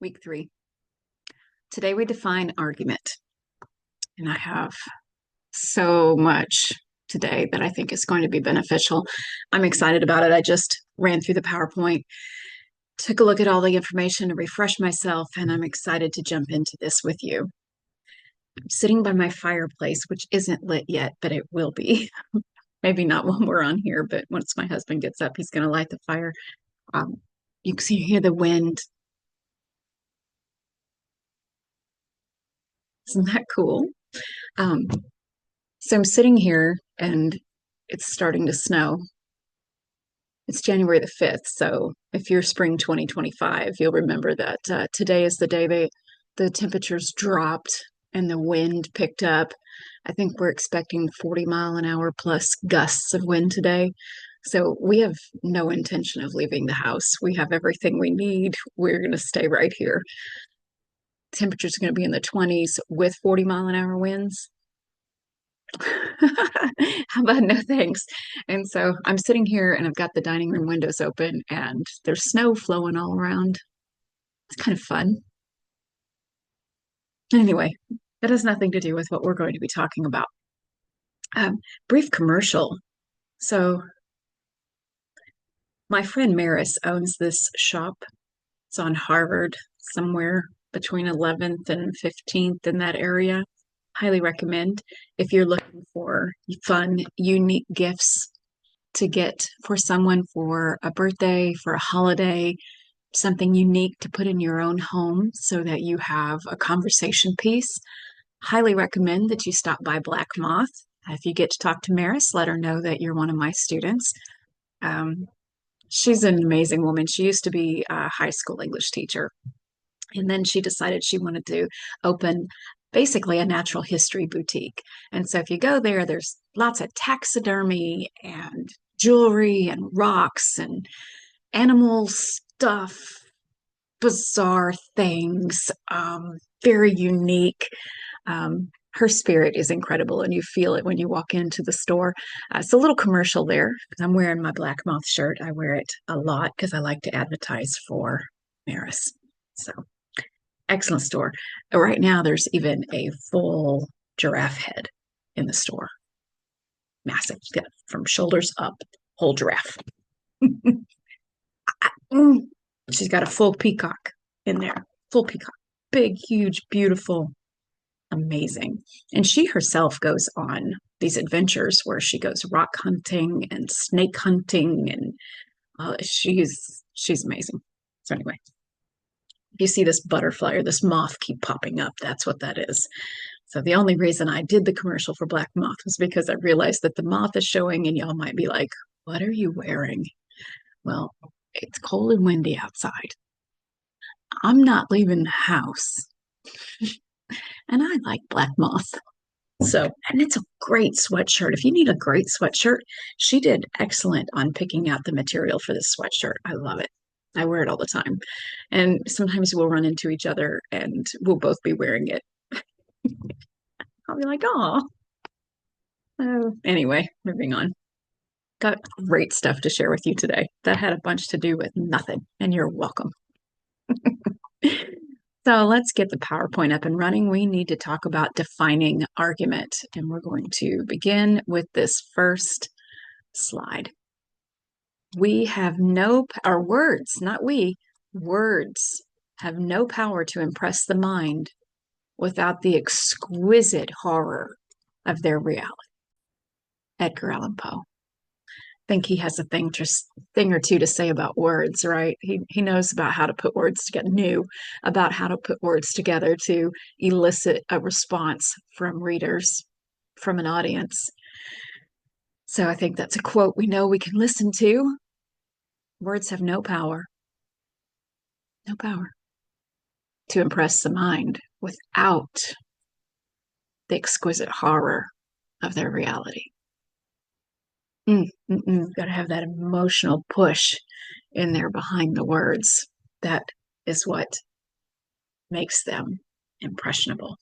Week 3. Today we define argument, and I have so much today that I think is going to be beneficial. I'm excited about it. I just ran through the PowerPoint, took a look at all the information to refresh myself, and I'm excited to jump into this with you. I'm sitting by my fireplace, which isn't lit yet, but it will be. Maybe not when we're on here, but once my husband gets up, he's going to light the fire. Um, you can hear the wind. Isn't that cool? Um, So I'm sitting here and it's starting to snow. It's January the 5th. So if you're spring 2025, you'll remember that today is the day the temperatures dropped and the wind picked up. I think we're expecting 40-mile-an-hour plus gusts of wind today. So we have no intention of leaving the house. We have everything we need. We're going to stay right here. Temperatures are going to be in the 20s with 40-mile-an-hour winds. How about no thanks? And so I'm sitting here and I've got the dining room windows open and there's snow flowing all around. It's kind of fun. Anyway, that has nothing to do with what we're going to be talking about. Brief commercial. So my friend Maris owns this shop. It's on Harvard, somewhere between 11th and 15th in that area. Highly recommend if you're looking for fun, unique gifts to get for someone for a birthday, for a holiday, something unique to put in your own home so that you have a conversation piece. Highly recommend that you stop by Black Moth. If you get to talk to Maris, let her know that you're one of my students. Um, she's an amazing woman. She used to be a high school English teacher, and then she decided she wanted to open basically a natural history boutique. And so if you go there, there's lots of taxidermy and jewelry and rocks and animal stuff, bizarre things, very unique. Her spirit is incredible, and you feel it when you walk into the store. It's a little commercial there. I'm wearing my Black Moth shirt. I wear it a lot because I like to advertise for Maris. So excellent store. Right now, there's even a full giraffe head in the store. Massive, yeah, from shoulders up, whole giraffe. She's got a full peacock in there, full peacock, big, huge, beautiful, amazing. And she herself goes on these adventures where she goes rock hunting and snake hunting, and she's amazing. So anyway, if you see this butterfly or this moth keep popping up, that's what that is. So the only reason I did the commercial for Black Moth was because I realized that the moth is showing, and y'all might be like, "What are you wearing?" Well, it's cold and windy outside. I'm not leaving the house. And I like Black Moth. So, and it's a great sweatshirt. If you need a great sweatshirt, she did excellent on picking out the material for this sweatshirt. I love it. I wear it all the time. And sometimes we'll run into each other and we'll both be wearing it. I'll be like, oh. Anyway, moving on. Got great stuff to share with you today. That had a bunch to do with nothing, and you're welcome. So let's get the PowerPoint up and running. We need to talk about defining argument, and we're going to begin with this first slide. We have our words, not we, words have no power to impress the mind without the exquisite horror of their reality. Edgar Allan Poe. Think he has a thing or two to say about words, right? He knows about how to put words together, knew about how to put words together to elicit a response from readers, from an audience. So I think that's a quote we know we can listen to. Words have no power to impress the mind without the exquisite horror of their reality. Got to have that emotional push in there behind the words. That is what makes them impressionable.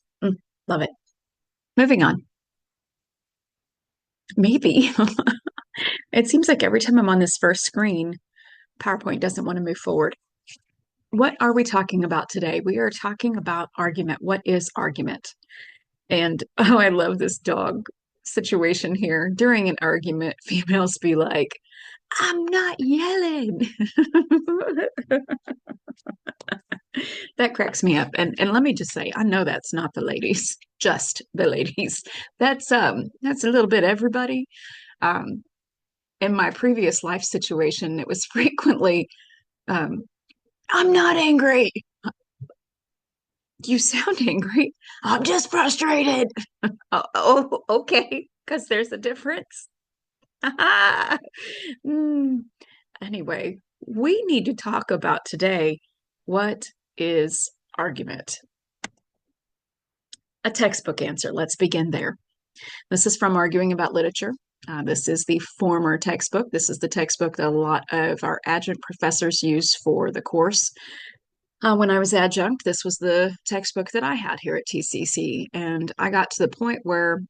Love it. Moving on. Maybe. It seems like every time I'm on this first screen, PowerPoint doesn't want to move forward. What are we talking about today? We are talking about argument. What is argument? And oh, I love this dog situation here. During an argument, females be like, I'm not yelling. That cracks me up. And let me just say, I know that's not the ladies, just the ladies. That's a little bit everybody. Um, in my previous life situation, it was frequently, um, I'm not angry. You sound angry. I'm just frustrated. Okay, because there's a difference. Mm. Anyway, we need to talk about today what is argument? A textbook answer. Let's begin there. This is from Arguing About Literature. This is the former textbook. This is the textbook that a lot of our adjunct professors use for the course. When I was adjunct, this was the textbook that I had here at TCC. And I got to the point where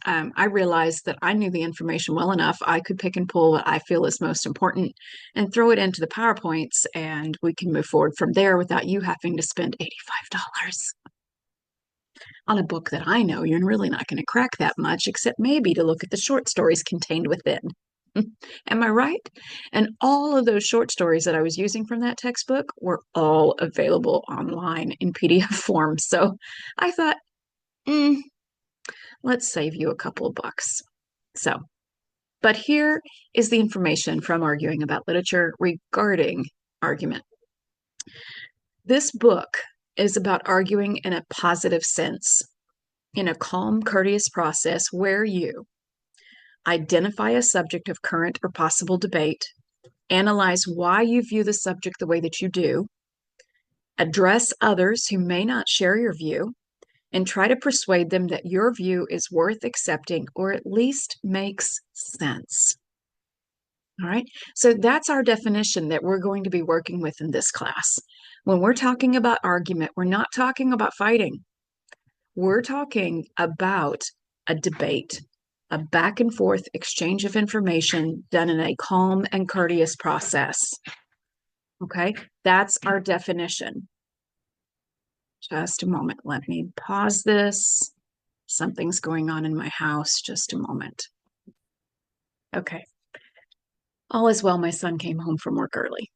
I realized that I knew the information well enough. I could pick and pull what I feel is most important and throw it into the PowerPoints, and we can move forward from there without you having to spend $85 on a book that I know you're really not going to crack that much, except maybe to look at the short stories contained within. Am I right? And all of those short stories that I was using from that textbook were all available online in PDF form. So I thought, mm, let's save you a couple of bucks. So, but here is the information from Arguing About Literature regarding argument. This book is about arguing in a positive sense, in a calm, courteous process where you identify a subject of current or possible debate, analyze why you view the subject the way that you do, address others who may not share your view, and try to persuade them that your view is worth accepting or at least makes sense. All right, so that's our definition that we're going to be working with in this class. When we're talking about argument, we're not talking about fighting. We're talking about a debate, a back and forth exchange of information done in a calm and courteous process. Okay, that's our definition. Just a moment. Let me pause this. Something's going on in my house. Just a moment. Okay. All is well. My son came home from work early.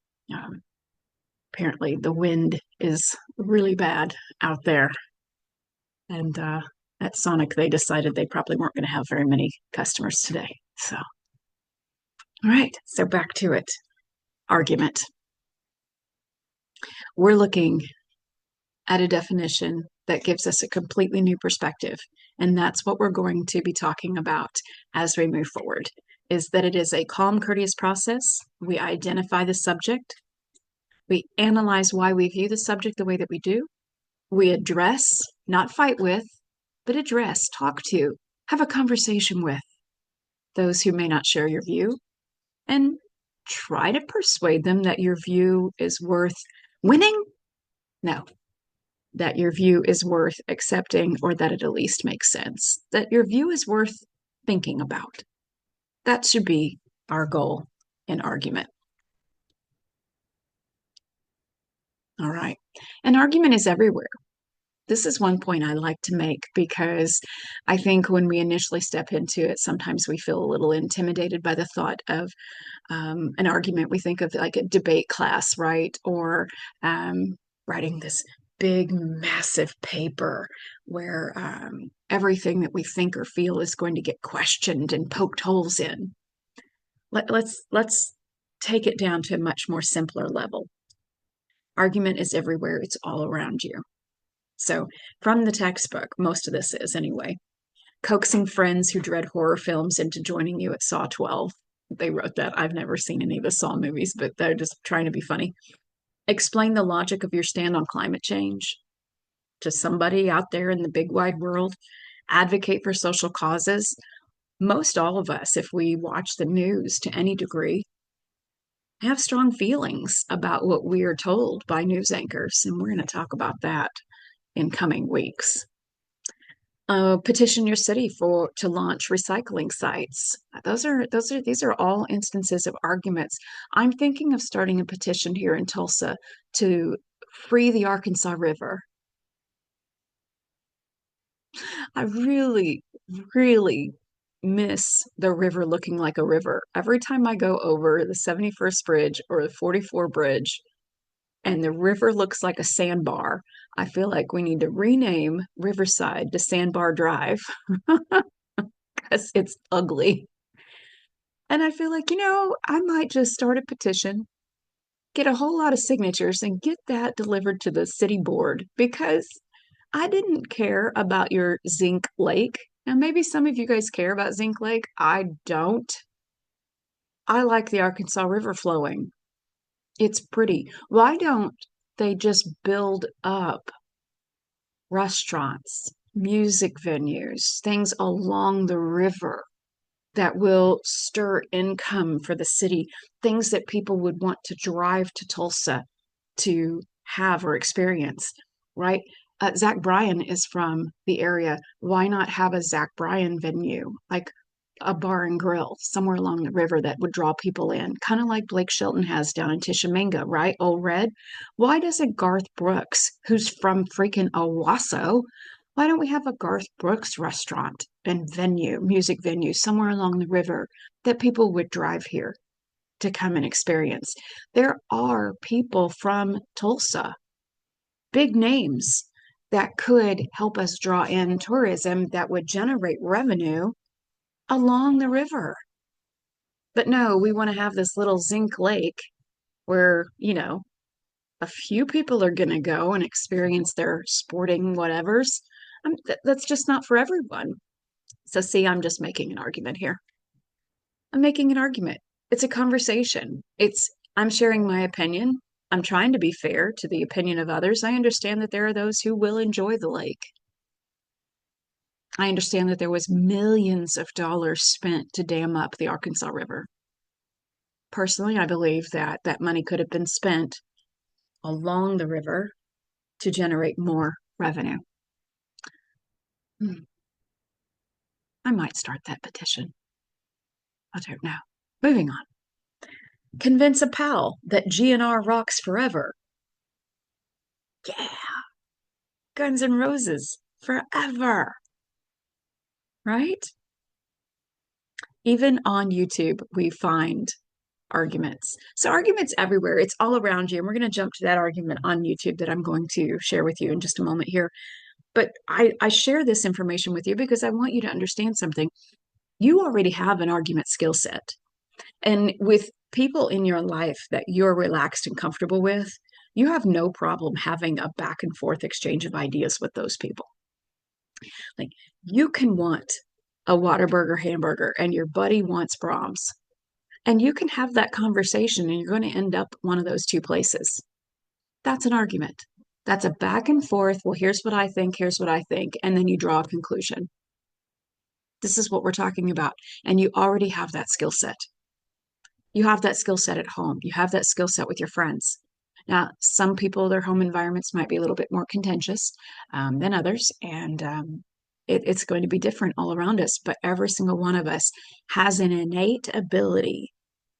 Apparently, the wind is really bad out there. And at Sonic, they decided they probably weren't going to have very many customers today. So, all right. So back to it. Argument. We're looking at a definition that gives us a completely new perspective. And that's what we're going to be talking about as we move forward, is that it is a calm, courteous process. We identify the subject. We analyze why we view the subject the way that we do. We address, not fight with, but address, talk to, have a conversation with those who may not share your view, and try to persuade them that your view is worth winning? No, that your view is worth accepting, or that it at least makes sense, that your view is worth thinking about. That should be our goal in argument. All right. An argument is everywhere. This is one point I like to make because I think when we initially step into it, sometimes we feel a little intimidated by the thought of an argument. We think of like a debate class, right? Or writing this big, massive paper where everything that we think or feel is going to get questioned and poked holes in. Let's take it down to a much more simpler level. Argument is everywhere. It's all around you. So from the textbook, most of this is anyway, coaxing friends who dread horror films into joining you at Saw 12. They wrote that. I've never seen any of the Saw movies, but they're just trying to be funny. Explain the logic of your stand on climate change to somebody out there in the big wide world. Advocate for social causes. Most all of us, if we watch the news to any degree, have strong feelings about what we are told by news anchors, and we're going to talk about that in coming weeks. Petition your city to launch recycling sites. These are all instances of arguments. I'm thinking of starting a petition here in Tulsa to Free the Arkansas River. I really, really miss the river looking like a river. Every time I go over the 71st Bridge or the 44 Bridge and the river looks like a sandbar, I feel like we need to rename Riverside to Sandbar Drive because it's ugly. And I feel like, I might just start a petition, get a whole lot of signatures, and get that delivered to the city board because I didn't care about your Zinc Lake. Now, maybe some of you guys care about Zinc Lake. I don't. I like the Arkansas River flowing. It's pretty. Why don't they just build up restaurants, music venues, things along the river that will stir income for the city, things that people would want to drive to Tulsa to have or experience, right? Zach Bryan is from the area. Why not have a Zach Bryan venue, like a bar and grill somewhere along the river that would draw people in, kind of like Blake Shelton has down in Tishomingo, right? Old Red. Why doesn't Garth Brooks, who's from freaking Owasso, why don't we have a Garth Brooks restaurant and venue, music venue somewhere along the river that people would drive here to come and experience? There are people from Tulsa, big names that could help us draw in tourism that would generate revenue along the river. But no, we want to have this little Zinc Lake where, a few people are going to go and experience their sporting whatevers. That's just not for everyone. So, see, I'm just making an argument here. I'm making an argument. It's a conversation. I'm sharing my opinion. I'm trying to be fair to the opinion of others. I understand that there are those who will enjoy the lake. I understand that there was millions of dollars spent to dam up the Arkansas River. Personally, I believe that that money could have been spent along the river to generate more revenue. I might start that petition. I don't know. Moving on. Convince a pal that GNR rocks forever. Yeah. Guns N' Roses forever. Right? Even on YouTube, we find arguments. So arguments everywhere. It's all around you. And we're going to jump to that argument on YouTube that I'm going to share with you in just a moment here. But I share this information with you because I want you to understand something. You already have an argument skill set. And with people in your life that you're relaxed and comfortable with, you have no problem having a back and forth exchange of ideas with those people. Like you can want a Whataburger hamburger and your buddy wants Brahms. And you can have that conversation and you're going to end up one of those two places. That's an argument. That's a back and forth. Well, here's what I think. Here's what I think. And then you draw a conclusion. This is what we're talking about. And you already have that skill set. You have that skill set at home. You have that skill set with your friends. Now, some people, their home environments might be a little bit more contentious than others. And it's going to be different all around us. But every single one of us has an innate ability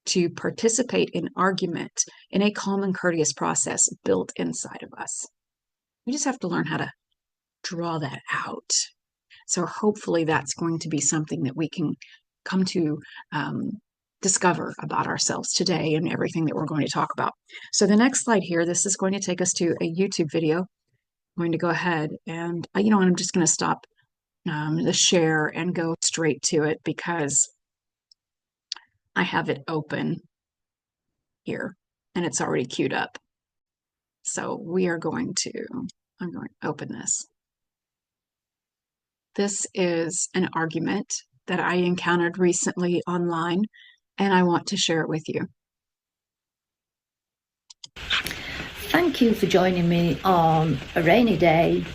to participate in argument in a calm and courteous process built inside of us. We just have to learn how to draw that out. So hopefully that's going to be something that we can come to discover about ourselves today and everything that we're going to talk about. So the next slide here, this is going to take us to a YouTube video. I'm going to go ahead and, I'm just going to stop the share and go straight to it because I have it open here and it's already queued up. So I'm going to open this. This is an argument that I encountered recently online, and I want to share it with you. Thank you for joining me on a rainy day.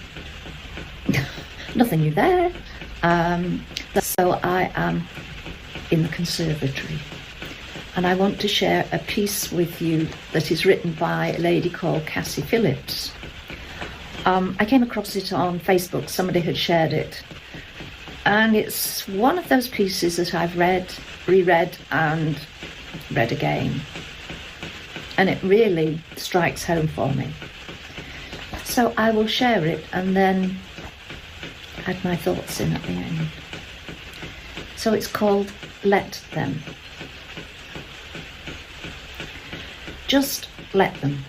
Nothing new there. So I am in the conservatory, and I want to share a piece with you that is written by a lady called Cassie Phillips. I came across it on Facebook. Somebody had shared it. And it's one of those pieces that I've read, reread, and read again. And it really strikes home for me. So I will share it and then add my thoughts in at the end. So it's called Let Them. Just let them.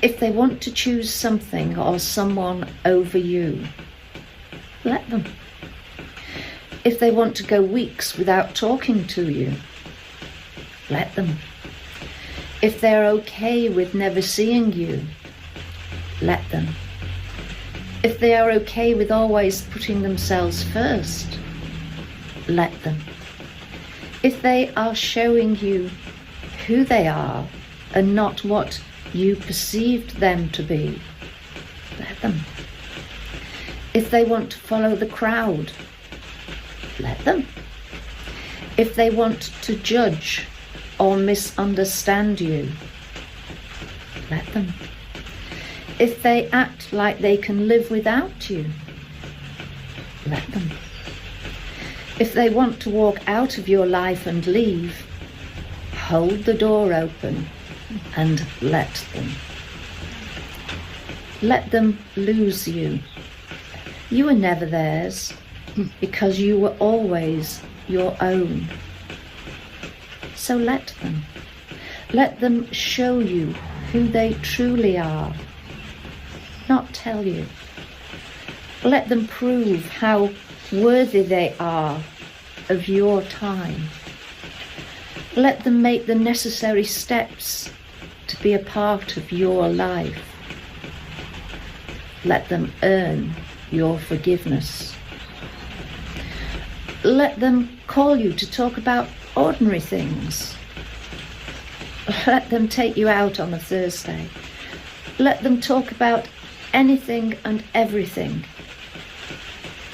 If they want to choose something or someone over you, let them. If they want to go weeks without talking to you, let them. If they're okay with never seeing you, let them. If they are okay with always putting themselves first, let them. If they are showing you who they are and not what you perceived them to be, let them. If they want to follow the crowd, let them. If they want to judge or misunderstand you, let them. If they act like they can live without you, let them. If they want to walk out of your life and leave, hold the door open and let them. Let them lose you. You were never theirs because you were always your own. So let them. Let them show you who they truly are, not tell you. Let them prove how worthy they are of your time. Let them make the necessary steps to be a part of your life. Let them earn your forgiveness. Let them call you to talk about ordinary things. Let them take you out on a Thursday. Let them talk about anything and everything,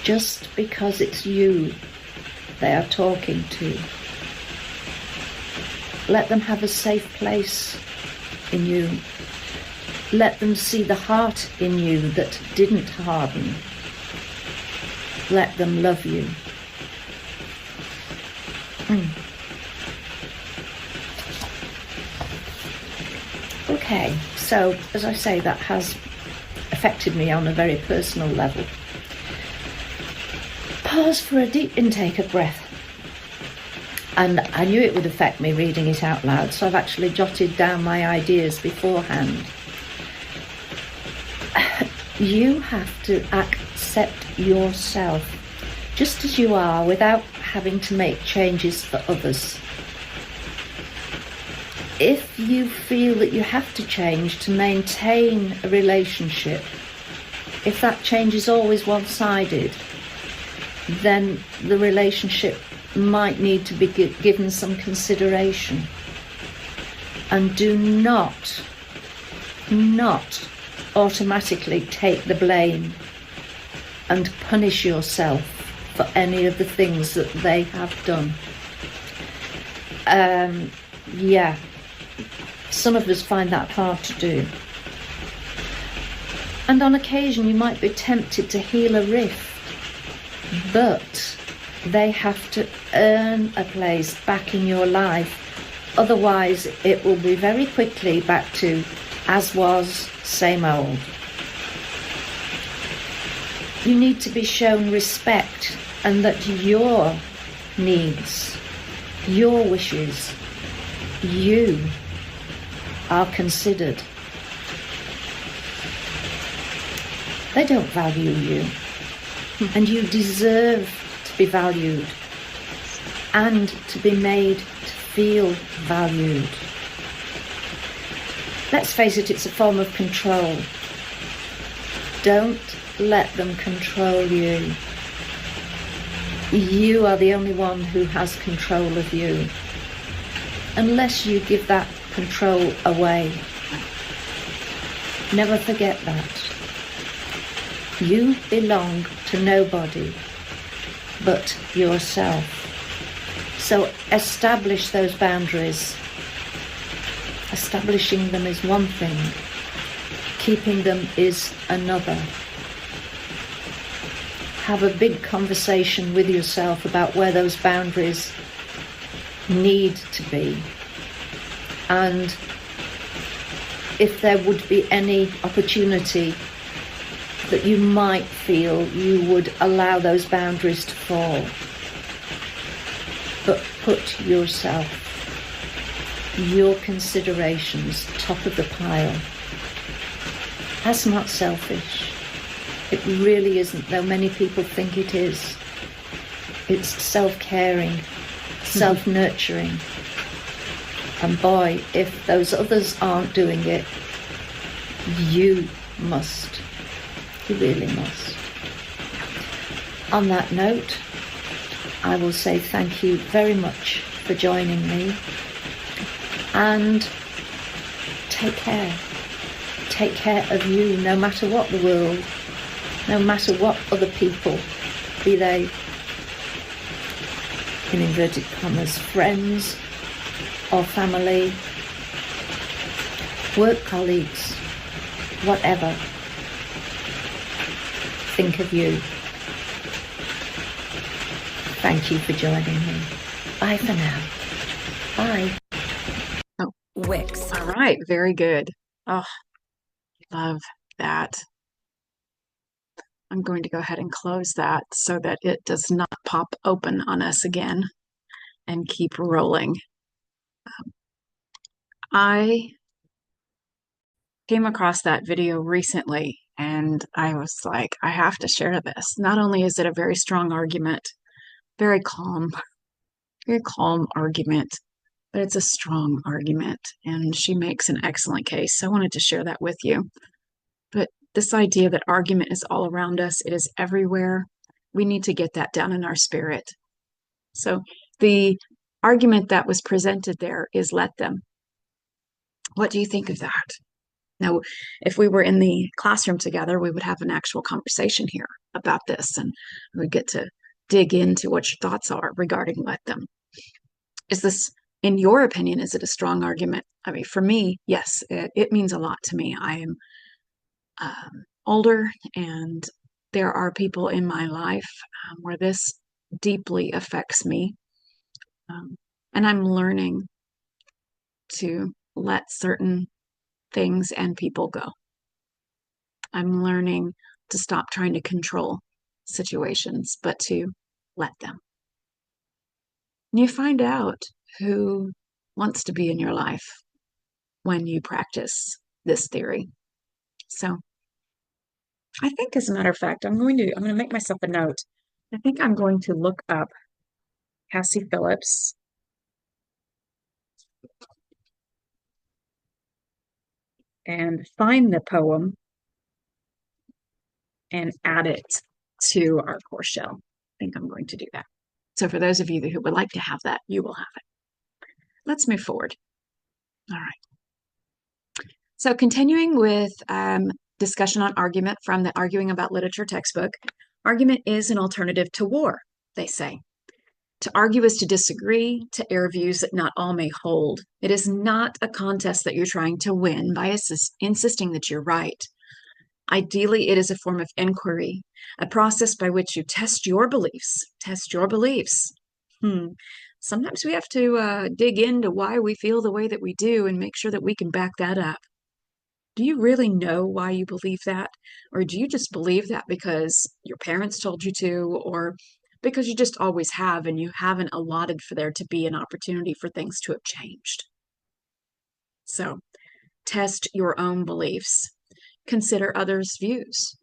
just because it's you they are talking to. Let them have a safe place in you. Let them see the heart in you that didn't harden. Let them love you. Okay, so as I say, that has affected me on a very personal level. Pause for a deep intake of breath. And I knew it would affect me reading it out loud, so I've actually jotted down my ideas beforehand. You have to accept yourself just as you are without having to make changes for others. If you feel that you have to change to maintain a relationship, if that change is always one-sided, then the relationship might need to be given some consideration. And do not automatically take the blame and punish yourself for any of the things that they have done. Yeah, some of us find that hard to do. And on occasion you might be tempted to heal a rift, but they have to earn a place back in your life. Otherwise, it will be very quickly back to as was, same old. You need to be shown respect and that your needs, your wishes, you are considered. They don't value you, and you deserve to be valued and to be made to feel valued. Let's face it, it's a form of control. Don't let them control you. You are the only one who has control of you. Unless you give that control away. Never forget that. You belong to nobody but yourself. So establish those boundaries. Establishing them is one thing. Keeping them is another. Have a big conversation with yourself about where those boundaries need to be. And if there would be any opportunity that you might feel you would allow those boundaries to fall. But put yourself, your considerations top of the pile. That's not selfish. It really isn't, though many people think it is. It's self-caring, self-nurturing. And boy, if those others aren't doing it, you must. You really must. On that note, I will say thank you very much for joining me, and take care. Take care of you, no matter what the world, no matter what other people, be they, in inverted commas, friends or family, work colleagues, whatever, think of you. Thank you for joining me. Bye for now. Bye. Oh, Wix. all right. Very good. Oh, love that. I'm going to go ahead and close that so that it does not pop open on us again and keep rolling. I came across that video recently and I was like, I have to share this. Not only is it a very strong argument, very calm argument, but it's a strong argument, and she makes an excellent case. So I wanted to share that with you. But this idea that argument is all around us, it is everywhere. We need to get that down in our spirit. So the argument that was presented there is let them. What do you think of that? Now, if we were in the classroom together, we would have an actual conversation here about this, and we'd get to dig into what your thoughts are regarding let them. Is this, in your opinion, is it a strong argument? I mean, for me, yes, it means a lot to me. I am older, and there are people in my life where this deeply affects me. And I'm learning to let certain things and people go. I'm learning to stop trying to control situations, but to let them. And you find out who wants to be in your life when you practice this theory. So I think, as a matter of fact, I'm going to make myself a note. I think I'm going to look up Cassie Phillips and find the poem and add it to our course shell. I think I'm going to do that. So for those of you who would like to have that, you will have it. Let's move forward. All right. So continuing with discussion on argument from the Arguing About Literature textbook, argument is an alternative to war, they say. To argue is to disagree, to air views that not all may hold. It is not a contest that you're trying to win by insisting that you're right. Ideally, it is a form of inquiry, a process by which you test your beliefs. Test your beliefs. Sometimes we have to dig into why we feel the way that we do and make sure that we can back that up. Do you really know why you believe that? Or do you just believe that because your parents told you to, or because you just always have and you haven't allotted for there to be an opportunity for things to have changed? So, test your own beliefs. Consider others' views.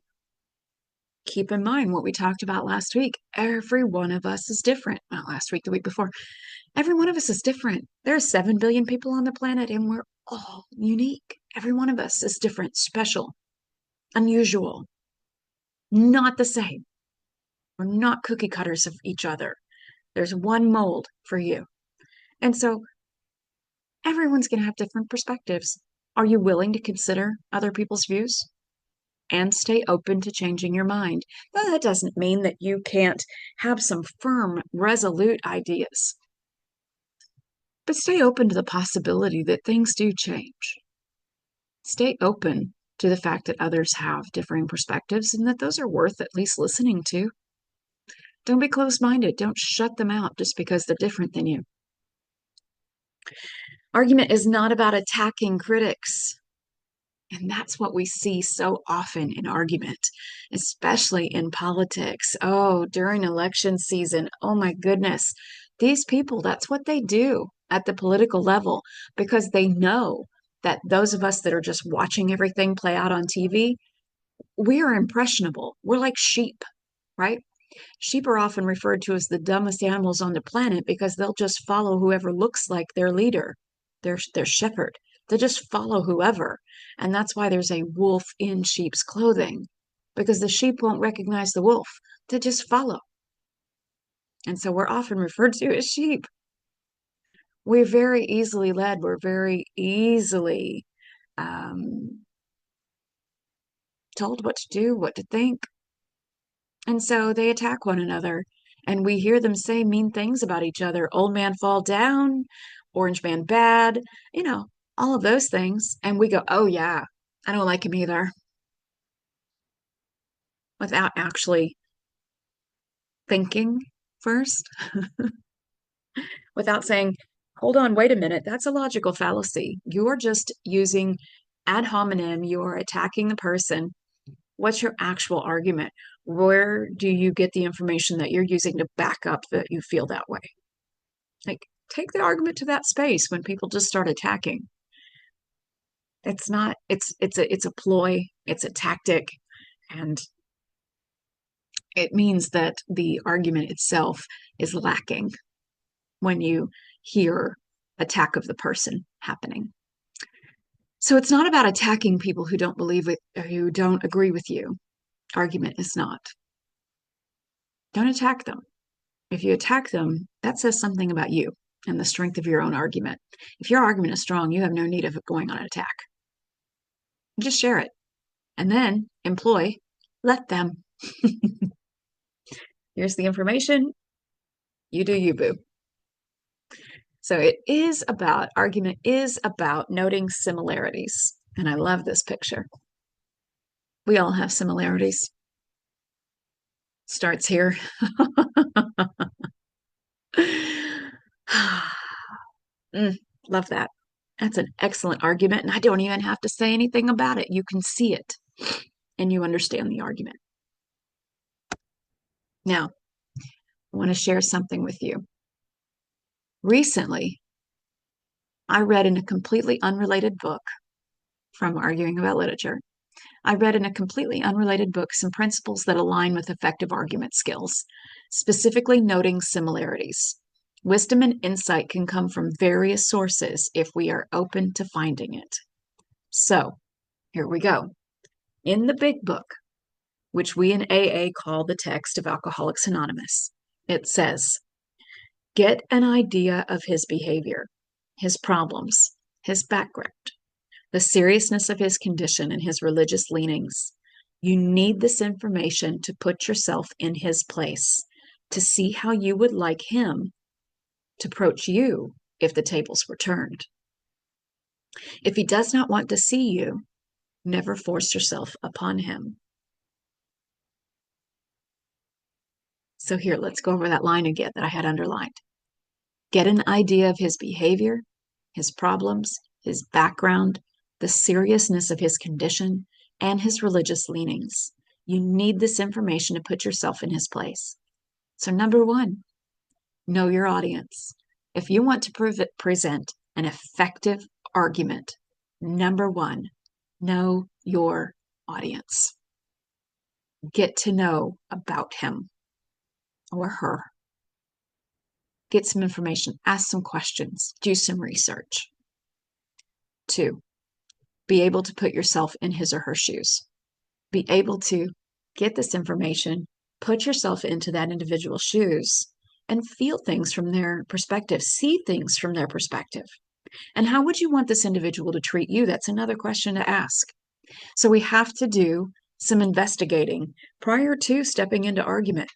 Keep in mind what we talked about last week. Every one of us is different. Not last week, the week before. Every one of us is different. There are 7 billion people on the planet, and we're all unique. Every one of us is different, special, unusual, not the same. We're not cookie cutters of each other. There's one mold for you. And so everyone's going to have different perspectives. Are you willing to consider other people's views and stay open to changing your mind? Now, that doesn't mean that you can't have some firm, resolute ideas, but stay open to the possibility that things do change. Stay open to the fact that others have differing perspectives and that those are worth at least listening to. Don't be closed-minded. Don't shut them out just because they're different than you. Argument is not about attacking critics. And that's what we see so often in argument, especially in politics. Oh, during election season, oh my goodness. These people, that's what they do at the political level because they know that those of us that are just watching everything play out on TV, we are impressionable. We're like sheep, right? Sheep are often referred to as the dumbest animals on the planet because they'll just follow whoever looks like their leader, their shepherd. They'll just follow whoever. And that's why there's a wolf in sheep's clothing, because the sheep won't recognize the wolf. They just follow. And so we're often referred to as sheep. We're very easily led. We're very easily um, told what to do, what to think. And so they attack one another. And we hear them say mean things about each other. Old man fall down, orange man bad, you know, all of those things. And we go, oh, yeah, I don't like him either, without actually thinking first, without saying, hold on, wait a minute, that's a logical fallacy. You're just using ad hominem, you're attacking the person. What's your actual argument? Where do you get the information that you're using to back up that you feel that way? Like, take the argument to that space when people just start attacking. It's not, it's a ploy, it's a tactic, and it means that the argument itself is lacking when you hear attack of the person happening. So it's not about attacking people who don't believe it or who don't agree with you. Argument is not. Don't attack them. If you attack them, that says something about you and the strength of your own argument. If your argument is strong, you have no need of going on an attack. Just share it and then employ, let them. Here's the information. You do you, boo. So argument is about noting similarities. And I love this picture. We all have similarities. Starts here. Love that. That's an excellent argument. And I don't even have to say anything about it. You can see it and you understand the argument. Now, I want to share something with you. Recently, I read in a completely unrelated book from Arguing About Literature. I read in a completely unrelated book some principles that align with effective argument skills, specifically noting similarities. Wisdom and insight can come from various sources if we are open to finding it. So, here we go. In the big book, which we in AA call the text of Alcoholics Anonymous, it says, get an idea of his behavior, his problems, his background, the seriousness of his condition and his religious leanings. You need this information to put yourself in his place, to see how you would like him to approach you if the tables were turned. If he does not want to see you, never force yourself upon him. So here, let's go over that line again that I had underlined. Get an idea of his behavior, his problems, his background, the seriousness of his condition, and his religious leanings. You need this information to put yourself in his place. So number one, know your audience. If you want to present an effective argument, number one, know your audience. Get to know about him or her. Get some information, ask some questions, do some research. 2, be able to put yourself in his or her shoes. Be able to get this information, put yourself into that individual's shoes, and feel things from their perspective, see things from their perspective. And how would you want this individual to treat you? That's another question to ask. So we have to do some investigating prior to stepping into argument,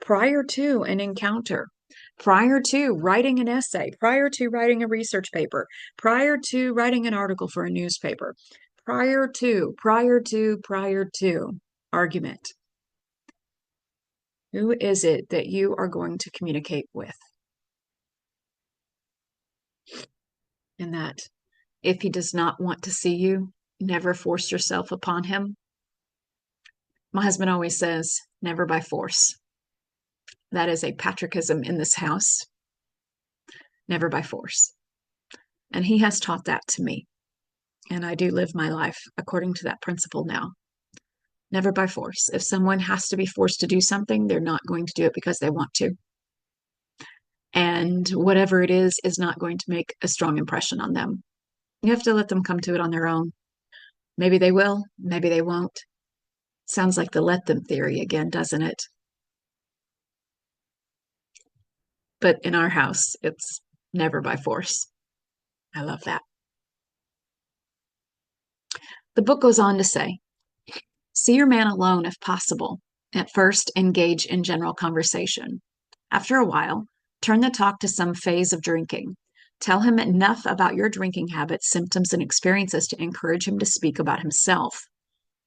prior to an encounter, prior to writing an essay, prior to writing a research paper, prior to writing an article for a newspaper, prior to argument. Who is it that you are going to communicate with? And that if he does not want to see you, never force yourself upon him. My husband always says, never by force. That is a Patrickism in this house, never by force. And he has taught that to me. And I do live my life according to that principle now. Never by force. If someone has to be forced to do something, they're not going to do it because they want to. And whatever it is not going to make a strong impression on them. You have to let them come to it on their own. Maybe they will, maybe they won't. Sounds like the let them theory again, doesn't it? But in our house, it's never by force. I love that. The book goes on to say, see your man alone if possible. At first, engage in general conversation. After a while, turn the talk to some phase of drinking. Tell him enough about your drinking habits, symptoms, and experiences to encourage him to speak about himself.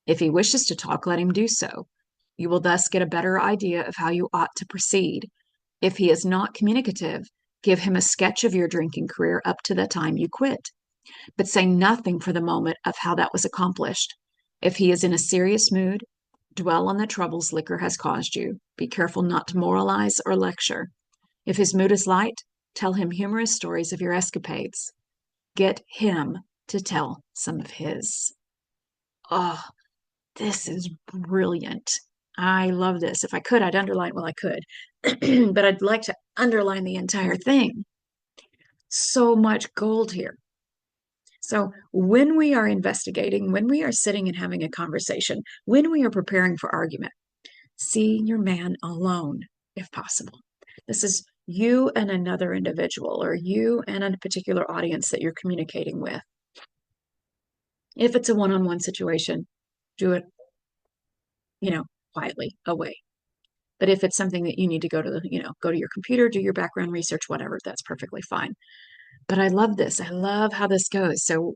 If he wishes to talk, let him do so. You will thus get a better idea of how you ought to proceed. If he is not communicative, give him a sketch of your drinking career up to the time you quit. But say nothing for the moment of how that was accomplished. If he is in a serious mood, dwell on the troubles liquor has caused you. Be careful not to moralize or lecture. If his mood is light, tell him humorous stories of your escapades. Get him to tell some of his. Oh, this is brilliant. I love this. If I could, I'd underline, well, I could, but I'd like to underline the entire thing. So much gold here. So when we are investigating, when we are sitting and having a conversation, when we are preparing for argument, see your man alone, if possible. This is you and another individual, or you and a particular audience that you're communicating with. If it's a one-on-one situation, do it, quietly away. But if it's something that you need to go to go to your computer, do your background research, whatever, that's perfectly fine. But I love this. I love how this goes. So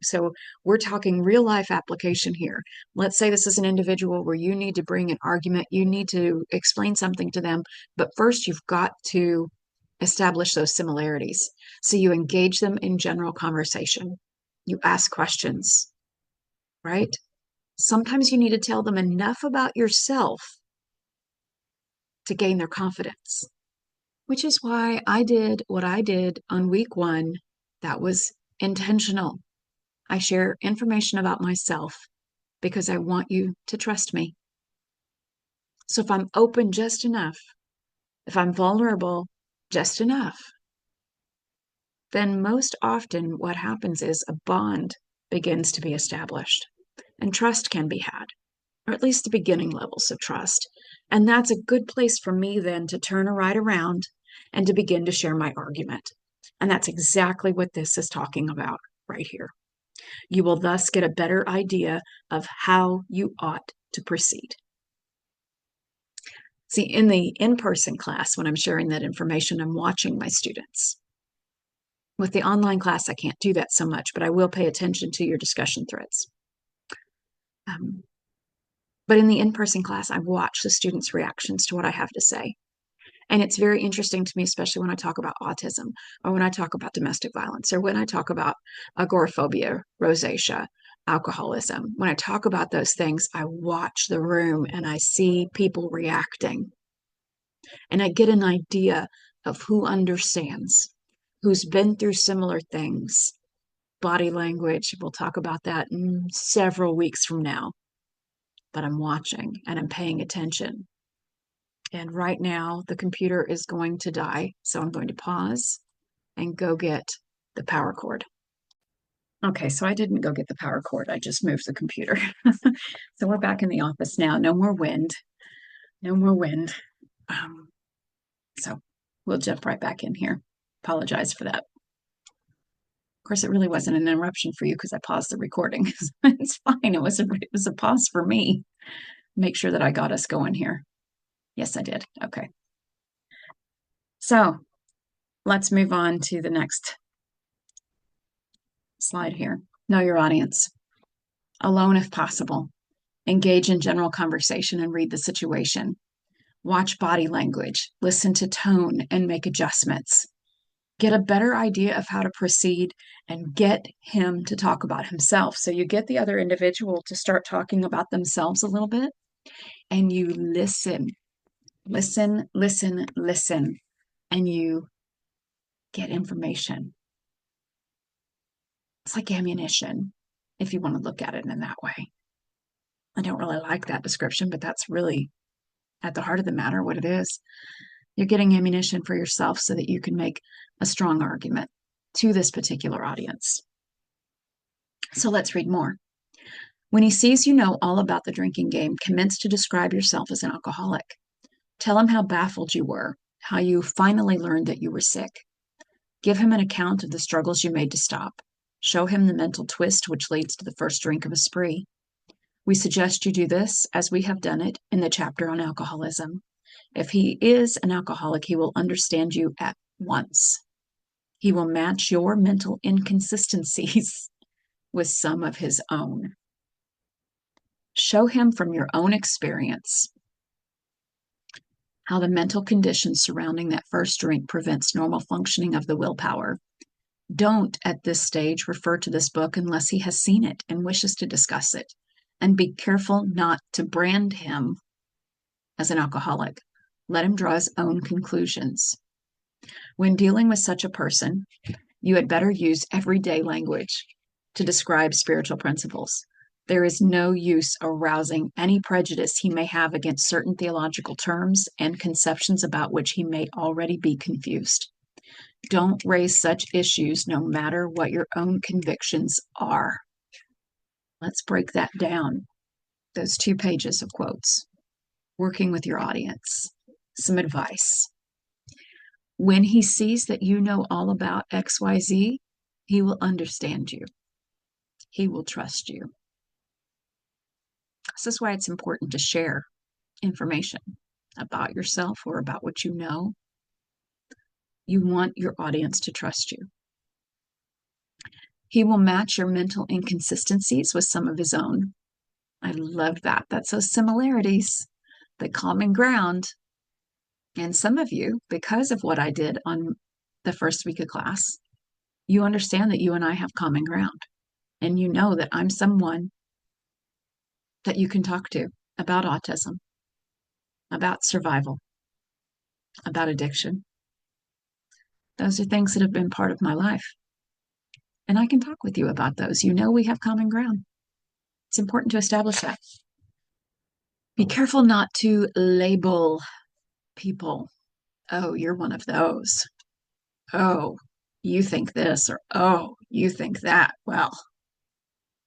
we're talking real life application here. Let's say this is an individual where you need to bring an argument, you need to explain something to them, but first you've got to establish those similarities. So you engage them in general conversation. You ask questions, right? Sometimes you need to tell them enough about yourself to gain their confidence, which is why I did what I did on week 1. That was intentional. I share information about myself because I want you to trust me. So if I'm open just enough, if I'm vulnerable just enough, then most often what happens is a bond begins to be established and trust can be had, or at least the beginning levels of trust. And that's a good place for me then to turn right around and to begin to share my argument. And that's exactly what this is talking about right here. You will thus get a better idea of how you ought to proceed. See, in the in-person class, when I'm sharing that information, I'm watching my students. With the online class, I can't do that so much, but I will pay attention to your discussion threads. But in the in-person class, I watch the students' reactions to what I have to say. And it's very interesting to me, especially when I talk about autism, or when I talk about domestic violence, or when I talk about agoraphobia, rosacea, alcoholism. When I talk about those things, I watch the room and I see people reacting. And I get an idea of who understands, who's been through similar things. Body language, we'll talk about that in several weeks from now. But I'm watching and I'm paying attention. And right now, the computer is going to die. So I'm going to pause and go get the power cord. Okay, so I didn't go get the power cord. I just moved the computer. So we're back in the office now. No more wind. No more wind. So we'll jump right back in here. Apologize for that. Of course, it really wasn't an interruption for you because I paused the recording. It's fine. It was a pause for me. Make sure that I got us going here. Yes, I did. Okay. So let's move on to the next slide here. Know your audience. Alone if possible. Engage in general conversation and read the situation. Watch body language. Listen to tone and make adjustments. get a better idea of how to proceed, and get him to talk about himself. So you get the other individual to start talking about themselves a little bit, and you listen, listen, listen, listen, and you get information. It's like ammunition, if you want to look at it in that way. I don't really like that description, but that's really at the heart of the matter what it is. You're getting ammunition for yourself so that you can make a strong argument to this particular audience. So let's read more. When he sees you know all about the drinking game, commence to describe yourself as an alcoholic. Tell him how baffled you were, how you finally learned that you were sick. Give him an account of the struggles you made to stop. Show him the mental twist which leads to the first drink of a spree. We suggest you do this as we have done it in the chapter on alcoholism. If he is an alcoholic, he will understand you at once. He will match your mental inconsistencies with some of his own. Show him from your own experience how the mental conditions surrounding that first drink prevents normal functioning of the willpower. Don't, at this stage, refer to this book unless he has seen it and wishes to discuss it. And be careful not to brand him as an alcoholic. Let him draw his own conclusions. When dealing with such a person, you had better use everyday language to describe spiritual principles. There is no use arousing any prejudice he may have against certain theological terms and conceptions about which he may already be confused. Don't raise such issues no matter what your own convictions are. Let's break that down. Those 2 pages of quotes. Working with your audience. Some advice. When he sees that you know all about XYZ, he will understand you. He will trust you. This is why it's important to share information about yourself or about what you know. You want your audience to trust you. He will match your mental inconsistencies with some of his own. I love that. That's those similarities, the common ground. And some of you, because of what I did on the first week of class, you understand that you and I have common ground. And you know that I'm someone that you can talk to about autism, about survival, about addiction. Those are things that have been part of my life. And I can talk with you about those. You know we have common ground. It's important to establish that. Be careful not to label people. Oh, you're one of those. Oh, you think this, or oh, you think that. Well,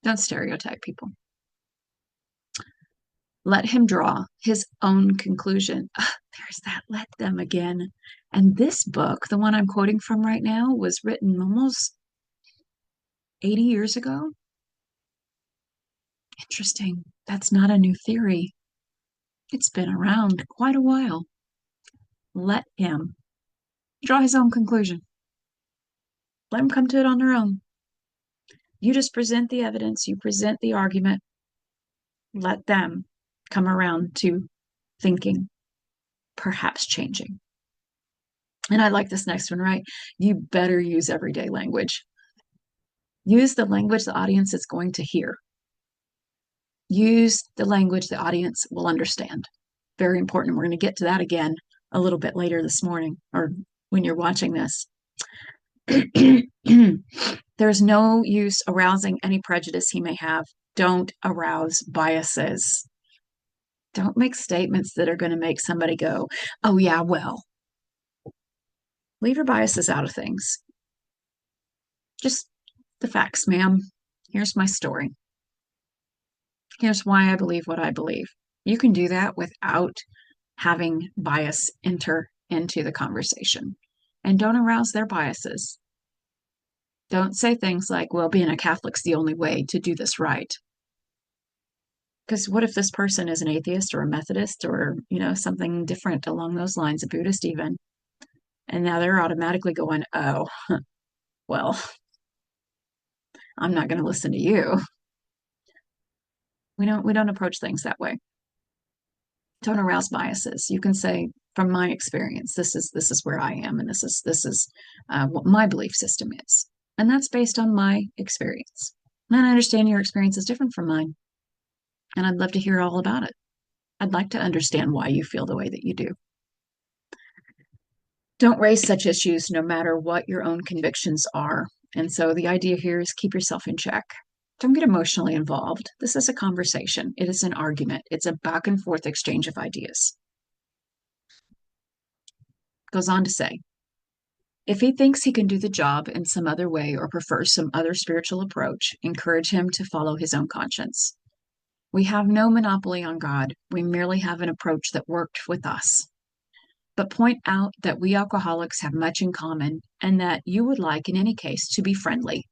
don't stereotype people. Let him draw his own conclusion. There's that let them again. And this book, the one I'm quoting from right now, was written almost 80 years ago. Interesting. That's not a new theory. It's been around quite a while. Let him draw his own conclusion. Let them come to it on their own. You just present the evidence, you present the argument. Let them come around to thinking, perhaps changing. And I like this next one, right? You better use everyday language. Use the language the audience is going to hear. Use the language the audience will understand. Very important. We're going to get to that again a little bit later this morning, or when you're watching this. There's no use arousing any prejudice he may have. Don't arouse biases. Don't make statements that are going to make somebody go, oh yeah, well. Leave your biases out of things. Just the facts, ma'am. Here's my story. Here's why I believe what I believe. You can do that without having bias enter into the conversation. And don't arouse their biases. Don't say things like, well, being a Catholic's the only way to do this right. Because what if this person is an atheist or a Methodist or, something different along those lines, a Buddhist even, and now they're automatically going, oh, well, I'm not going to listen to you. We don't approach things that way. Don't arouse biases. You can say, from my experience. This is where I am, and this is what my belief system is, and that's based on my experience. And I understand your experience is different from mine, and I'd love to hear all about it. I'd like to understand why you feel the way that you do. Don't raise such issues no matter what your own convictions are. And so the idea here is keep yourself in check. Don't get emotionally involved. This is a conversation. It is an argument. It's a back and forth exchange of ideas. Goes on to say, if he thinks he can do the job in some other way or prefers some other spiritual approach, encourage him to follow his own conscience. We have no monopoly on God. We merely have an approach that worked with us. But point out that we alcoholics have much in common and that you would like, in any case, to be friendly.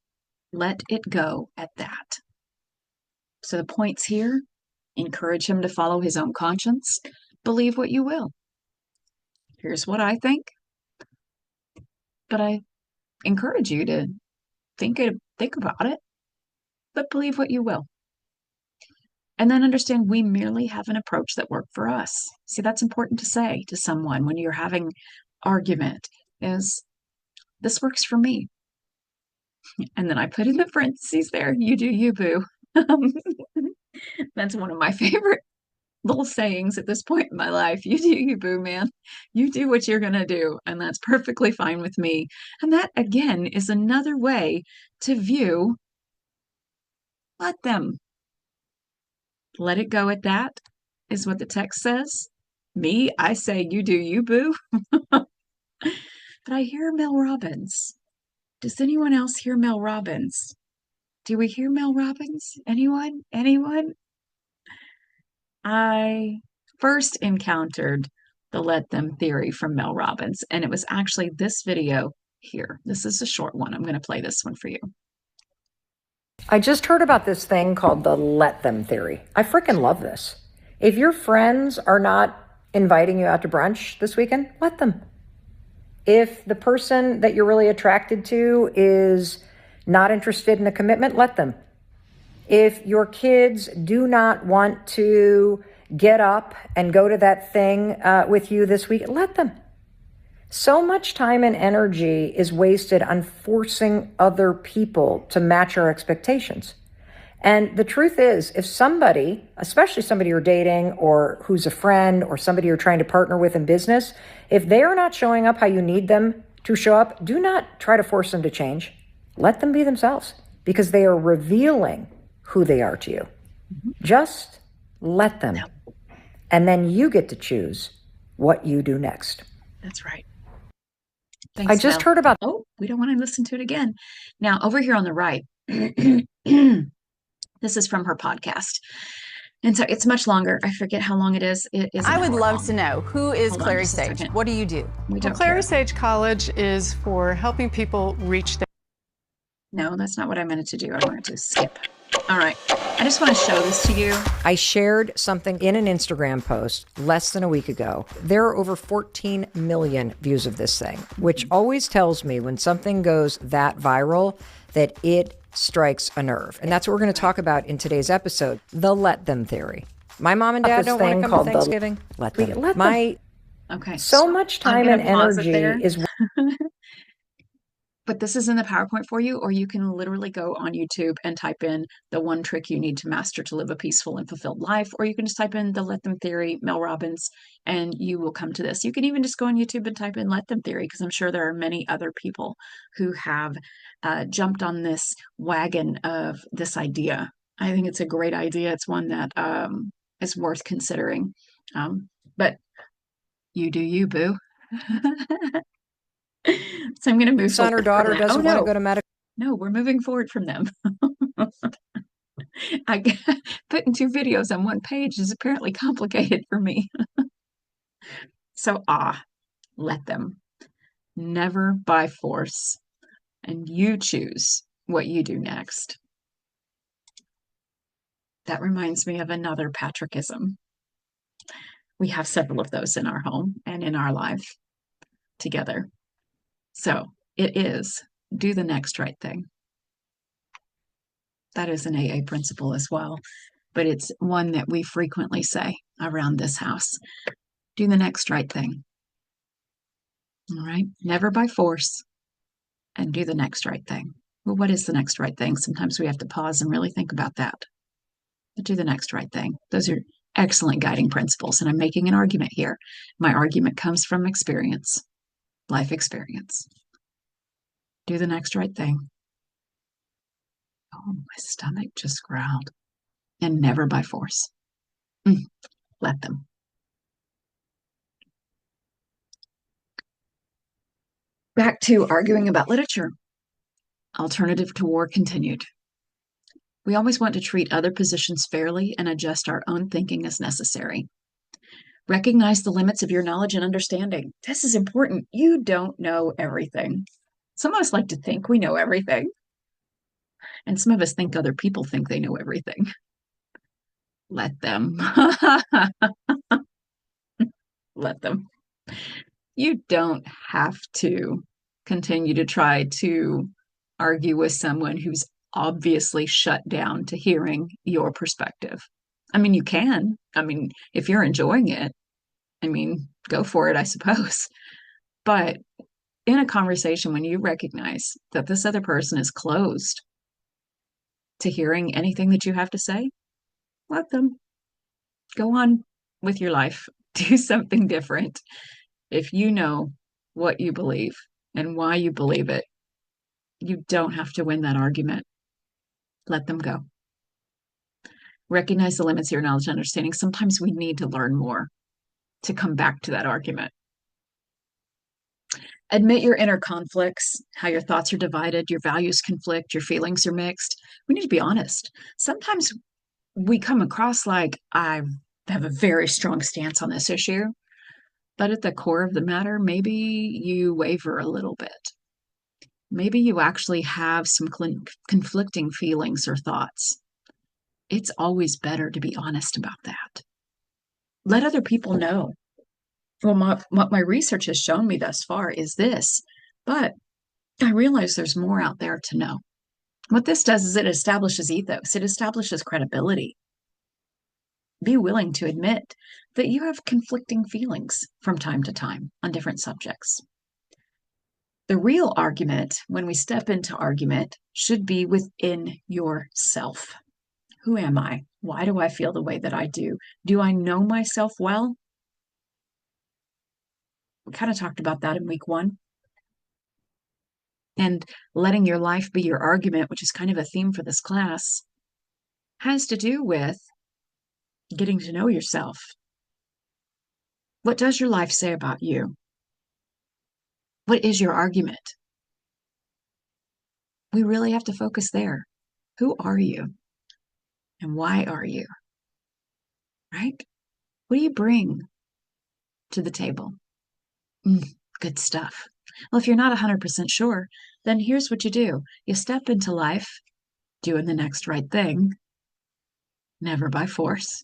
Let it go at that. So the points here, encourage him to follow his own conscience. Believe what you will. Here's what I think, but I encourage you to think about it, but believe what you will. And then understand we merely have an approach that worked for us. See, that's important to say to someone when you're having argument is, this works for me. And then I put in the parentheses there, you do you, boo. That's one of my favorite little sayings at this point in my life. You do you, boo, man. You do what you're going to do. And that's perfectly fine with me. And that, again, is another way to view, let them. Let it go at that, is what the text says. Me, I say, you do you, boo. But I hear Mel Robbins. Does anyone else hear Mel Robbins? Do we hear Mel Robbins? Anyone? Anyone? I first encountered the let them theory from Mel Robbins, and it was actually this video here. This is a short one. I'm going to play this one for you. I just heard about this thing called the let them theory. I freaking love this. If your friends are not inviting you out to brunch this weekend, let them. If the person that you're really attracted to is not interested in a commitment, let them. If your kids do not want to get up and go to that thing with you this week, let them. So much time and energy is wasted on forcing other people to match our expectations. And the truth is, if somebody, especially somebody you're dating or who's a friend or somebody you're trying to partner with in business, if they are not showing up how you need them to show up, do not try to force them to change. Let them be themselves because they are revealing who they are to you. Just let them. And then you get to choose what you do next. That's right. Thanks, I just Mel. heard about... Oh, we don't want to listen to it again. Now, over here on the right, this is from her podcast. And so it's much longer. I forget how long it is. It is. I would love to know, who is Hold on Clary just a Sage? second. What do you do? We don't Clary care. Sage College is for helping people reach their... No, that's not what I meant it to do. I wanted to skip. All right. I just want to show this to you. I shared something in an Instagram post less than a week ago. There are over 14 million views of this thing, which always tells me when something goes that viral that it strikes a nerve. And that's what we're going to talk about in today's episode, the let them theory. My mom and dad don't want to come to Thanksgiving. Let them. Okay. So much time I'm and gonna pause it energy there. is... But this is in the PowerPoint for you, or you can literally go on YouTube and type in the one trick you need to master to live a peaceful and fulfilled life, or you can just type in the let them theory, Mel Robbins, and you will come to this. You can even just go on YouTube and type in let them theory, because I'm sure there are many other people who have jumped on this wagon of this idea. I think it's a great idea. It's one that is worth considering. But you do you, boo. So I'm going to move son or forward daughter from that. doesn't want to go to medical... No, we're moving forward from them. Putting two videos on one page is apparently complicated for me. So, let them. Never by force. And you choose what you do next. That reminds me of another Patrickism. We have several of those in our home and in our life together. So it is do the next right thing. That is an AA principle as well, but it's one that we frequently say around this house. Do the next right thing. All right. Never by force, and do the next right thing. Well, what is the next right thing? Sometimes we have to pause and really think about that. But do the next right thing. Those are excellent guiding principles. And I'm making an argument here. My argument comes from experience, life experience. Do the next right thing. Oh, my stomach just growled. And never by force. Let them. Back to arguing about literature. Alternative to war continued. We always want to treat other positions fairly and adjust our own thinking as necessary. Recognize the limits of your knowledge and understanding. This is important. You don't know everything. Some of us like to think we know everything. And some of us think other people think they know everything. Let them. Let them. You don't have to continue to try to argue with someone who's obviously shut down to hearing your perspective. I mean, you can. I mean, if you're enjoying it, I mean, go for it, I suppose. But in a conversation, when you recognize that this other person is closed to hearing anything that you have to say, let them go on with your life. Do something different. If you know what you believe and why you believe it, you don't have to win that argument. Let them go. Recognize the limits of your knowledge and understanding. Sometimes we need to learn more to come back to that argument. Admit your inner conflicts, how your thoughts are divided, your values conflict, your feelings are mixed. We need to be honest. Sometimes we come across like I have a very strong stance on this issue, but at the core of the matter, maybe you waver a little bit. Maybe you actually have some conflicting feelings or thoughts. It's always better to be honest about that. Let other people know. Well, what my research has shown me thus far is this, but I realize there's more out there to know. What this does is it establishes ethos, it establishes credibility. Be willing to admit that you have conflicting feelings from time to time on different subjects. The real argument, when we step into argument, should be within yourself. Who am I? Why do I feel the way that I do? Do I know myself well? We kind of talked about that in week 1. And letting your life be your argument, which is kind of a theme for this class, has to do with getting to know yourself. What does your life say about you? What is your argument? We really have to focus there. Who are you? And why are you? Right? What do you bring to the table? Good stuff. Well, if you're not 100% sure, then here's what you do. You step into life doing the next right thing, never by force,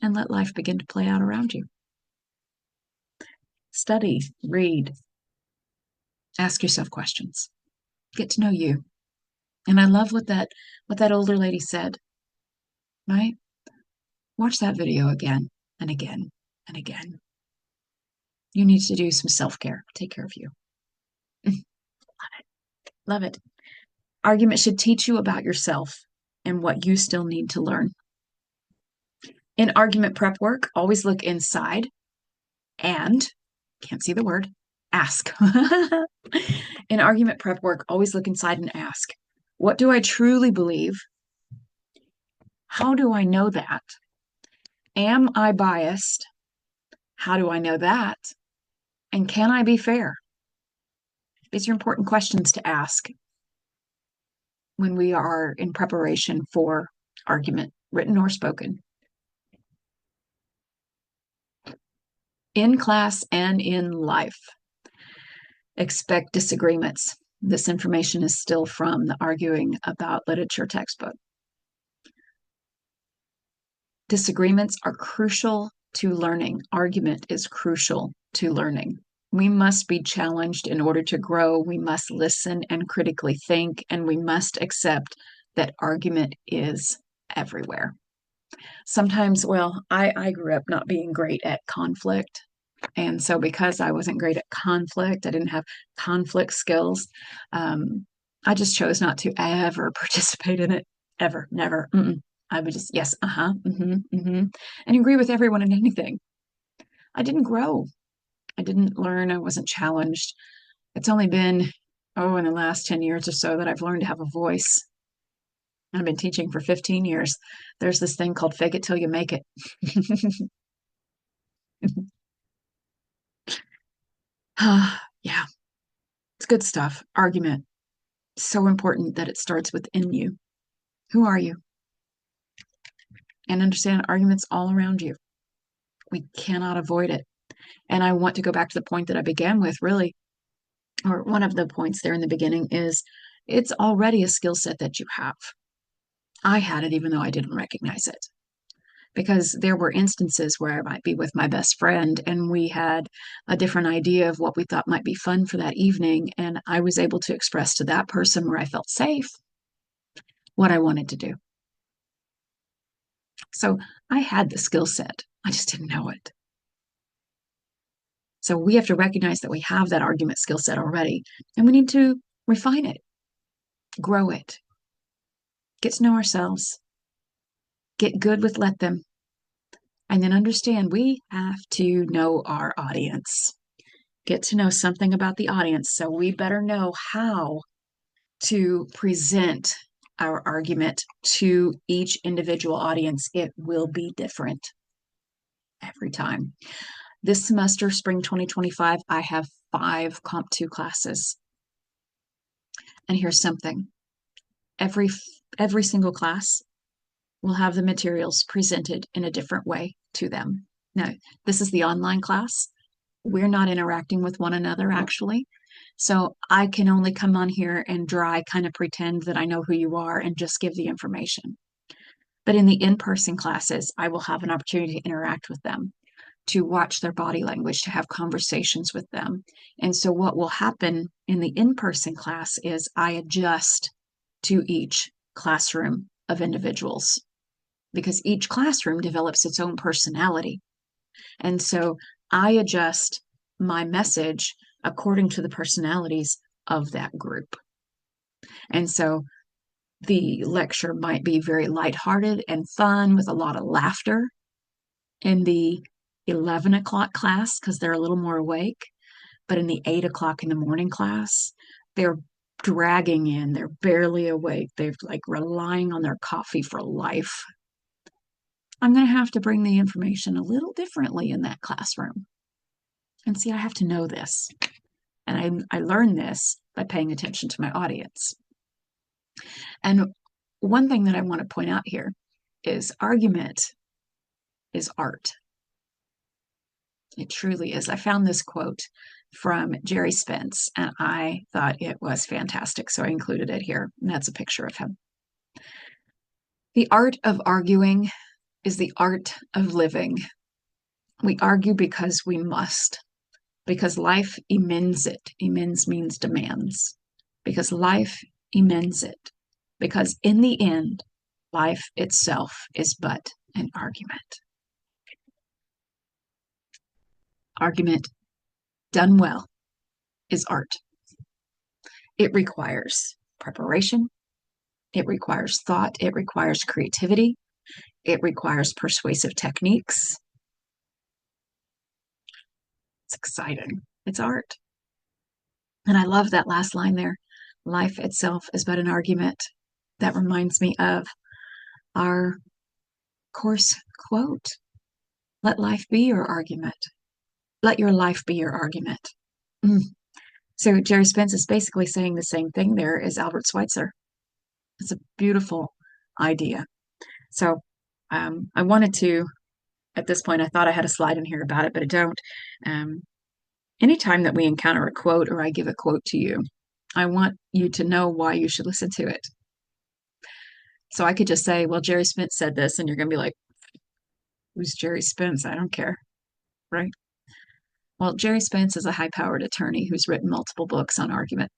and let life begin to play out around you. Study, read, ask yourself questions, get to know you. And I love what that older lady said, right? Watch that video again and again and again. You need to do some self-care. Take care of you. Love it. Love it. Argument should teach you about yourself and what you still need to learn. In argument prep work, always look inside and, can't see the word, ask. In argument prep work, always look inside and ask, what do I truly believe? How do I know that? Am I biased? How do I know that? And can I be fair? These are important questions to ask when we are in preparation for argument, written or spoken. In class and in life, expect disagreements. This information is still from the Arguing About Literature textbook. Disagreements are crucial to learning. Argument is crucial to learning. We must be challenged in order to grow. We must listen and critically think, and we must accept that argument is everywhere. Sometimes, well, I grew up not being great at conflict. And so because I wasn't great at conflict, I didn't have conflict skills, I just chose not to ever participate in it. Ever, never. Mm-mm. I would just, yes, uh-huh, mm-hmm, mm-hmm, and agree with everyone and anything. I didn't grow. I didn't learn. I wasn't challenged. It's only been, oh, in the last 10 years or so that I've learned to have a voice. I've been teaching for 15 years. There's this thing called fake it till you make it. Yeah, it's good stuff. Argument. So important that it starts within you. Who are you? And understand arguments all around you. We cannot avoid it. And I want to go back to the point that I began with, really, or one of the points there in the beginning is it's already a skill set that you have. I had it even though I didn't recognize it. Because there were instances where I might be with my best friend and we had a different idea of what we thought might be fun for that evening. And I was able to express to that person where I felt safe what I wanted to do. So I had the skill set, I just didn't know it. So we have to recognize that we have that argument skill set already, and we need to refine it, grow it, get to know ourselves, get good with let them, and then understand we have to know our audience, get to know something about the audience. So we better know how to present our argument to each individual audience. It will be different every time. This semester, spring 2025, I have 5 Comp 2 classes. And here's something. Every single class will have the materials presented in a different way to them. Now, this is the online class. We're not interacting with one another, actually. So I can only come on here and dry kind of pretend that I know who you are and just give the information. But in the in-person classes, I will have an opportunity to interact with them, to watch their body language, to have conversations with them. And so what will happen in the in-person class is I adjust to each classroom of individuals because each classroom develops its own personality. And so I adjust my message according to the personalities of that group. And so the lecture might be very lighthearted and fun with a lot of laughter in the 11 o'clock class because they're a little more awake. But in the 8 o'clock in the morning class, they're dragging in, they're barely awake. They're like relying on their coffee for life. I'm going to have to bring the information a little differently in that classroom. And see, I have to know this. And I learn this by paying attention to my audience. And one thing that I want to point out here is argument is art. It truly is. I found this quote from Jerry Spence, and I thought it was fantastic, so I included it here. And that's a picture of him. The art of arguing is the art of living. We argue because we must, because life emends it. Emends means demands. Because life emends it. Because in the end, life itself is but an argument. Argument done well is art. It requires preparation. It requires thought. It requires creativity. It requires persuasive techniques. It's exciting. It's art. And I love that last line there. Life itself is but an argument. That reminds me of our course quote. Let life be your argument. Let your life be your argument. So Jerry Spence is basically saying the same thing there as Albert Schweitzer. It's a beautiful idea. So I wanted to, at this point, I thought I had a slide in here about it, but I don't. Anytime that we encounter a quote or I give a quote to you, I want you to know why you should listen to it. So I could just say, well, Jerry Spence said this, and you're going to be like, who's Jerry Spence? I don't care, right? Well, Jerry Spence is a high-powered attorney who's written multiple books on argument.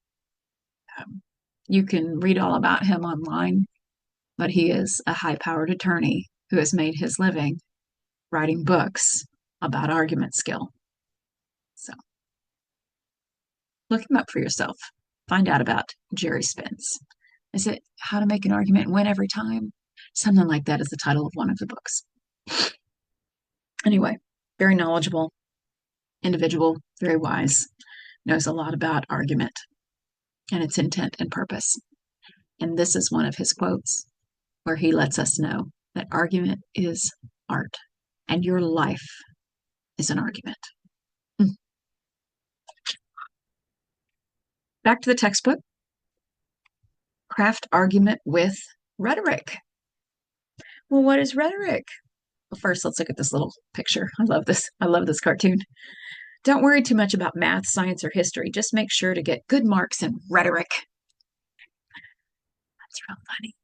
You can read all about him online, but he is a high-powered attorney who has made his living writing books about argument skill. Look him up for yourself. Find out about Jerry Spence. Is it How to Make an Argument and Win Every Time? Something like that is the title of one of the books. Anyway, very knowledgeable individual, very wise, knows a lot about argument and its intent and purpose. And this is one of his quotes where he lets us know that argument is art and your life is an argument. Back to the textbook. Craft argument with rhetoric. Well, what is rhetoric? Well, first, let's look at this little picture. I love this. I love this cartoon. Don't worry too much about math, science, or history. Just make sure to get good marks in rhetoric. That's real funny.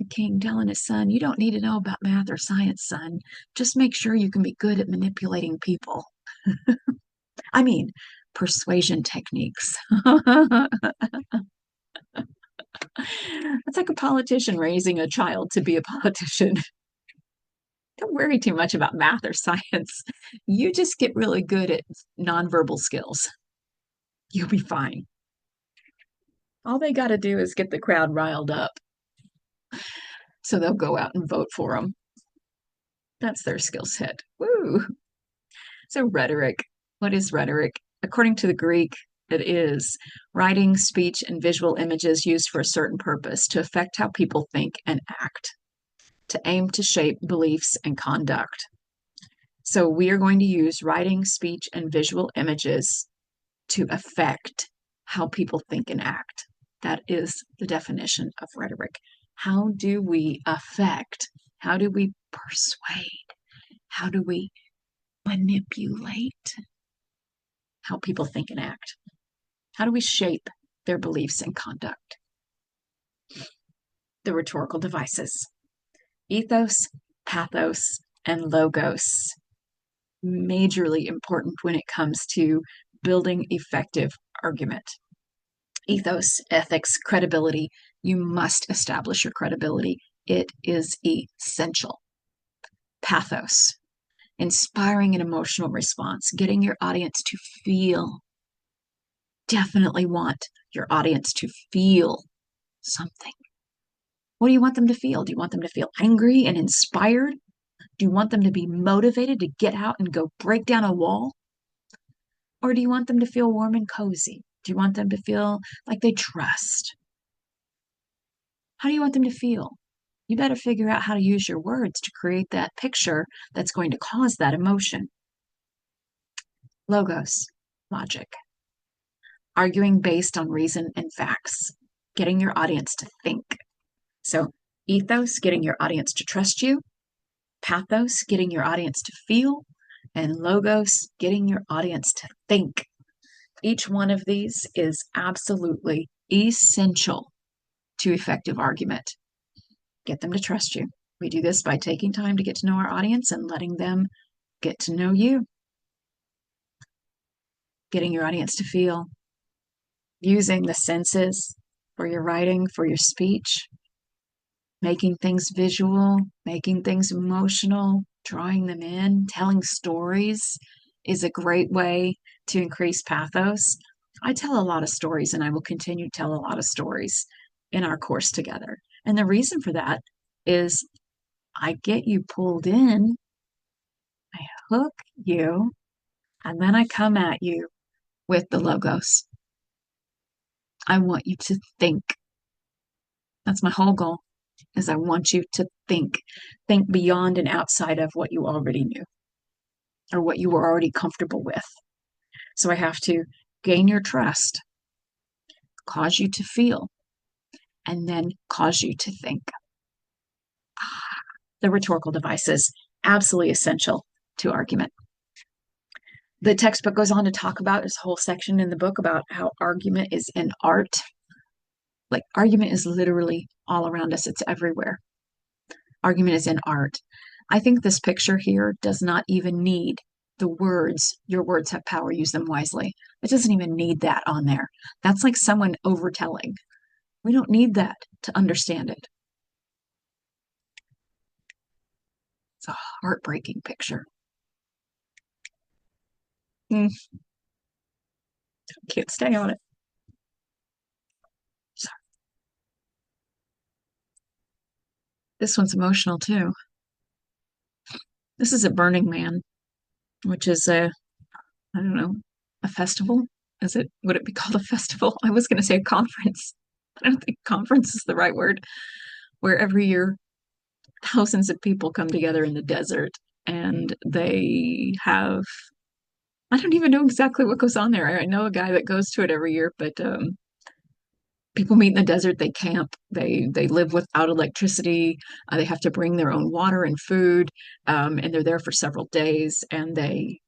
The king telling his son, you don't need to know about math or science, son. Just make sure you can be good at manipulating people. I mean, persuasion techniques. That's like a politician raising a child to be a politician. Don't worry too much about math or science. You just get really good at nonverbal skills. You'll be fine. All they got to do is get the crowd riled up. So they'll go out and vote for them. That's their skill set. Woo! So rhetoric. What is rhetoric? According to the Greek, it is writing, speech, and visual images used for a certain purpose to affect how people think and act, to aim to shape beliefs and conduct. So we are going to use writing, speech, and visual images to affect how people think and act. That is the definition of rhetoric. How do we affect? How do we persuade? How do we manipulate how people think and act? How do we shape their beliefs and conduct? The rhetorical devices. Ethos, pathos, and logos. Majorly important when it comes to building effective argument. Ethos, ethics, credibility. You must establish your credibility. It is essential. Pathos, inspiring an emotional response, getting your audience to feel. Definitely want your audience to feel something. What do you want them to feel? Do you want them to feel angry and inspired? Do you want them to be motivated to get out and go break down a wall? Or do you want them to feel warm and cozy? Do you want them to feel like they trust? How do you want them to feel? You better figure out how to use your words to create that picture that's going to cause that emotion. Logos, logic. Arguing based on reason and facts. Getting your audience to think. So, ethos, getting your audience to trust you. Pathos, getting your audience to feel. And logos, getting your audience to think. Each one of these is absolutely essential to effective argument. Get them to trust you. We do this by taking time to get to know our audience and letting them get to know you. Getting your audience to feel. Using the senses for your writing, for your speech. Making things visual, making things emotional, drawing them in, telling stories is a great way to increase pathos. I tell a lot of stories and I will continue to tell a lot of stories in our course together. And the reason for that is I get you pulled in, I hook you, and then I come at you with the logos. I want you to think. That's my whole goal, is I want you to think. Think beyond and outside of what you already knew or what you were already comfortable with. So I have to gain your trust, cause you to feel, and then cause you to think. The rhetorical devices, absolutely essential to argument. The textbook goes on to talk about this whole section in the book about how argument is an art. Like argument is literally all around us. It's everywhere. Argument is an art. I think this picture here does not even need the words. Your words have power. Use them wisely. It doesn't even need that on there. That's like someone overtelling. We don't need that to understand it. It's a heartbreaking picture. Can't stay on it. Sorry. This one's emotional too. This is a Burning Man, which is I don't know, a festival? Would it be called a festival? I was going to say a conference. I don't think conference is the right word, where every year thousands of people come together in the desert and they have, I don't even know exactly what goes on there. I know a guy that goes to it every year, but people meet in the desert, they camp, they live without electricity, they have to bring their own water and food, and they're there for several days, and they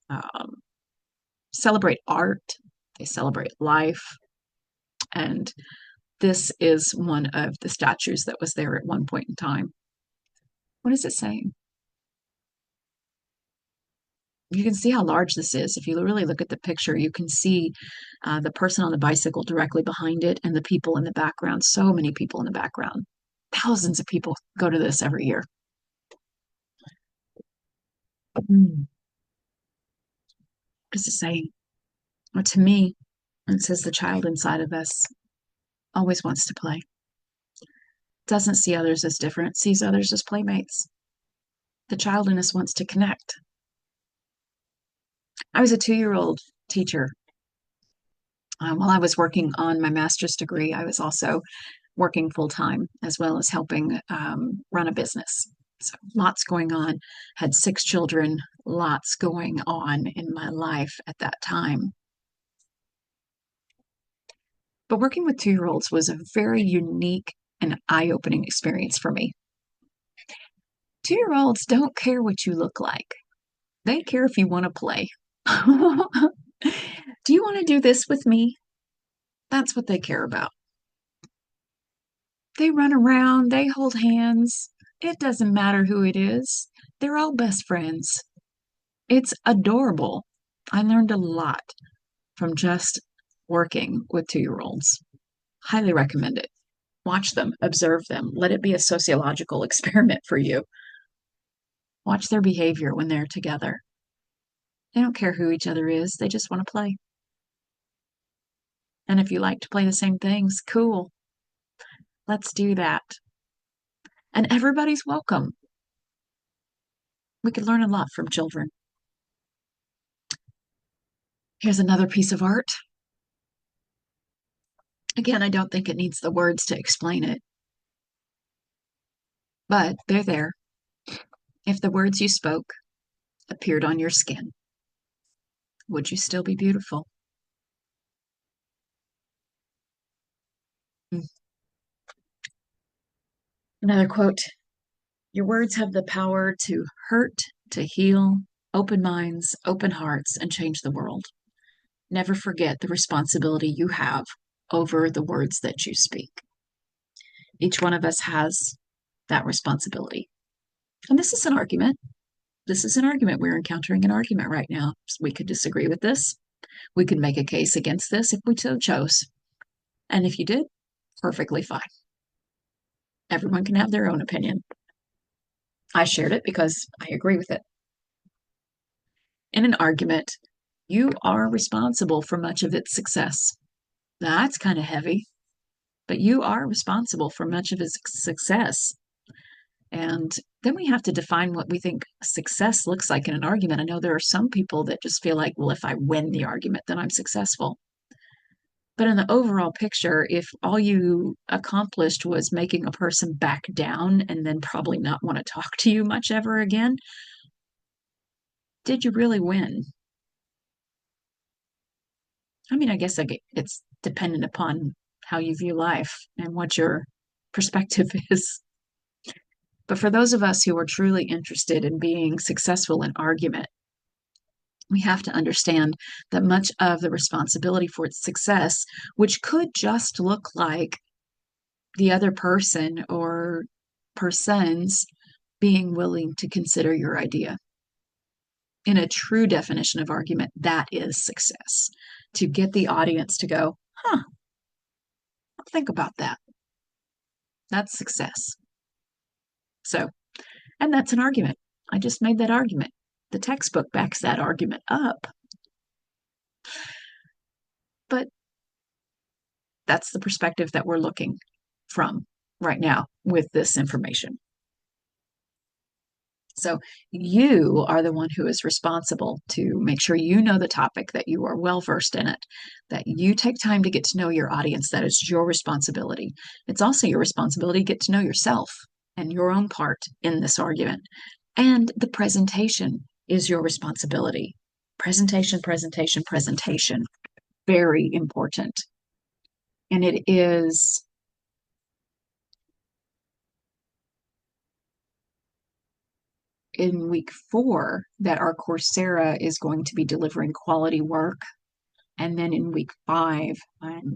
celebrate art, they celebrate life, and this is one of the statues that was there at one point in time. What is it saying? You can see how large this is. If you really look at the picture, you can see the person on the bicycle directly behind it and the people in the background. So many people in the background. Thousands of people go to this every year. What does it say? Well, to me, it says the child inside of us always wants to play. Doesn't see others as different, sees others as playmates. The child in us wants to connect. I was a 2-year-old teacher. While I was working on my master's degree, I was also working full time as well as helping run a business. So lots going on. Had 6 children, lots going on in my life at that time. But working with 2-year-olds was a very unique and eye-opening experience for me. 2-year-olds don't care what you look like. They care if you want to play. Do you want to do this with me? That's what they care about. They run around, they hold hands. It doesn't matter who it is. They're all best friends. It's adorable. I learned a lot from just working with 2-year-olds. Highly recommend it. Watch them, observe them. Let it be a sociological experiment for you. Watch their behavior when they're together. They don't care who each other is. They just want to play. And if you like to play the same things, cool. Let's do that. And everybody's welcome. We could learn a lot from children. Here's another piece of art. Again, I don't think it needs the words to explain it. But they're there. If the words you spoke appeared on your skin, would you still be beautiful? Another quote. Your words have the power to hurt, to heal, open minds, open hearts, and change the world. Never forget the responsibility you have over the words that you speak. Each one of us has that responsibility. And this is an argument. This is an argument. We're encountering an argument right now. We could disagree with this. We could make a case against this if we so chose. And if you did, perfectly fine. Everyone can have their own opinion. I shared it because I agree with it. In an argument, you are responsible for much of its success. That's kind of heavy, but you are responsible for much of its success. And then we have to define what we think success looks like in an argument. I know there are some people that just feel like, well, if I win the argument, then I'm successful. But in the overall picture, if all you accomplished was making a person back down and then probably not want to talk to you much ever again, did you really win? I mean, I guess it's dependent upon how you view life and what your perspective is. But for those of us who are truly interested in being successful in argument, we have to understand that much of the responsibility for its success, which could just look like the other person or persons being willing to consider your idea. In a true definition of argument, that is success. To get the audience to go, I'll think about that. That's success. So, and that's an argument. I just made that argument. The textbook backs that argument up. But That's the perspective that we're looking from right now with this information. So you are the one who is responsible to make sure you know the topic, that you are well versed in it, that you take time to get to know your audience. That is your responsibility. It's also your responsibility to get to know yourself and your own part in this argument. And the presentation is your responsibility. Presentation, presentation, presentation. Very important. And it is in week 4 that our Coursera is going to be delivering quality work. And then in week 5,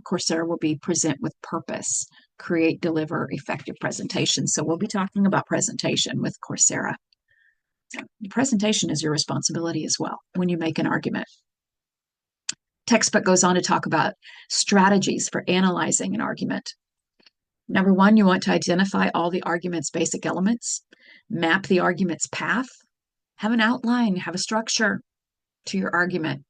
Coursera will be present with purpose, create, deliver effective presentations. So we'll be talking about presentation with Coursera. So the presentation is your responsibility as well when you make an argument. Textbook goes on to talk about strategies for analyzing an argument. Number 1, you want to identify all the argument's basic elements, map the argument's path, have an outline, have a structure to your argument.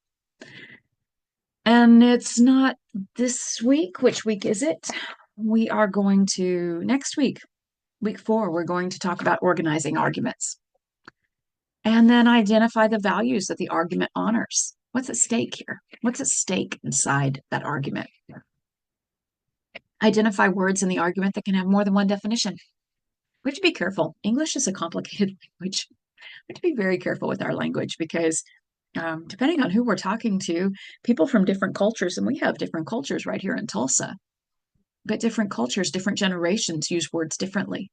And it's not this week. Which week is it? We are going to, next week, week 4, we're going to talk about organizing arguments. And then identify the values that the argument honors. What's at stake here? What's at stake inside that argument? Identify words in the argument that can have more than one definition. We have to be careful. English is a complicated language. We have to be very careful with our language because depending on who we're talking to, people from different cultures, and we have different cultures right here in Tulsa, but different cultures, different generations use words differently.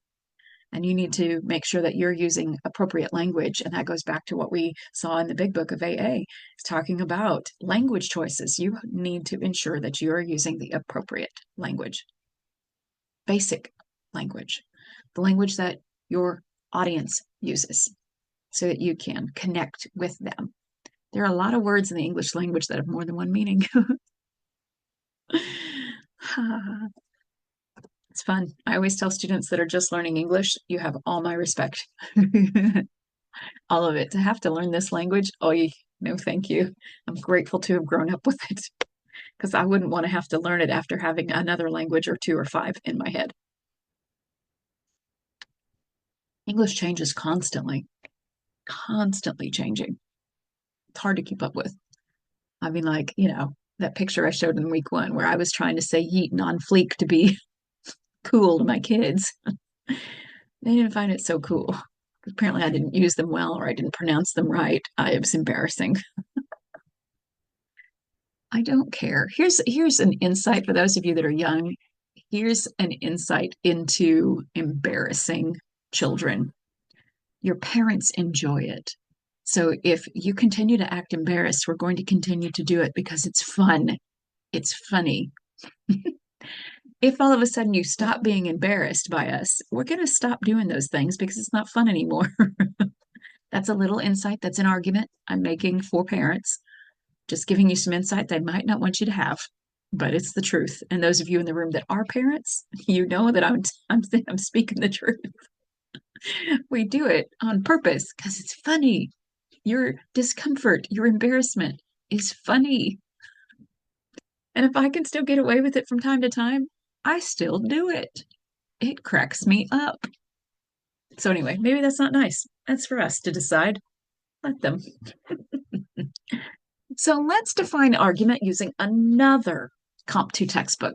And you need to make sure that you're using appropriate language. And that goes back to what we saw in the big book of AA. It's talking about language choices. You need to ensure that you are using the appropriate language, basic language, the language that your audience uses so that you can connect with them. There are a lot of words in the English language that have more than one meaning. It's fun. I always tell students that are just learning English, you have all my respect. All of it. To have to learn this language, oh, no, thank you. I'm grateful to have grown up with it because I wouldn't want to have to learn it after having another language or 2 or 5 in my head. English changes constantly changing. It's hard to keep up with. I mean, like, that picture I showed in week 1 where I was trying to say yeet on fleek to be cool to my kids. They didn't find it so cool. Apparently I didn't use them well or I didn't pronounce them right. It was embarrassing. I don't care. Here's an insight for those of you that are young. Here's an insight into embarrassing children. Your parents enjoy it. So if you continue to act embarrassed, we're going to continue to do it because it's fun. It's funny. If all of a sudden you stop being embarrassed by us, we're going to stop doing those things because it's not fun anymore. That's a little insight. That's an argument I'm making for parents. Just giving you some insight they might not want you to have, but it's the truth. And those of you in the room that are parents, you know that I'm speaking the truth. We do it on purpose because it's funny. Your discomfort, your embarrassment is funny. And if I can still get away with it from time to time, I still do it. It cracks me up. So anyway, maybe that's not nice. That's for us to decide. Let them. So let's define argument using another Comp 2 textbook.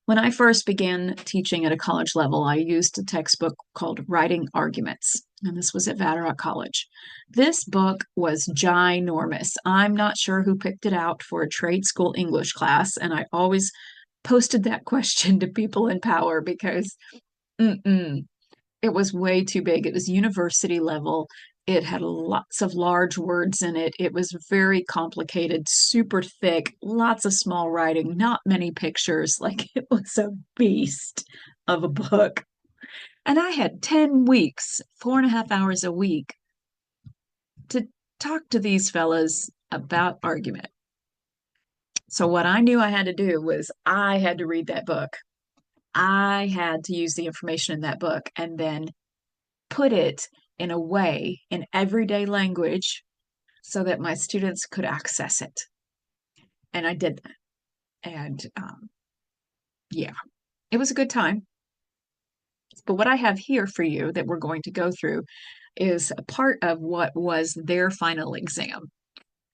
When I first began teaching at a college level, I used a textbook called Writing Arguments, and this was at Vatterott College. This book was ginormous. I'm not sure who picked it out for a trade school English class, and I always posted that question to people in power because it was way too big. It was university level. It had lots of large words in it. It was very complicated, super thick, lots of small writing, not many pictures. Like it was a beast of a book. And I had 10 weeks, 4.5 hours a week to talk to these fellas about argument. So what I knew I had to do was I had to read that book. I had to use the information in that book and then put it in a way in everyday language so that my students could access it. And I did that. And Yeah, it was a good time. But what I have here for you that we're going to go through is a part of what was their final exam.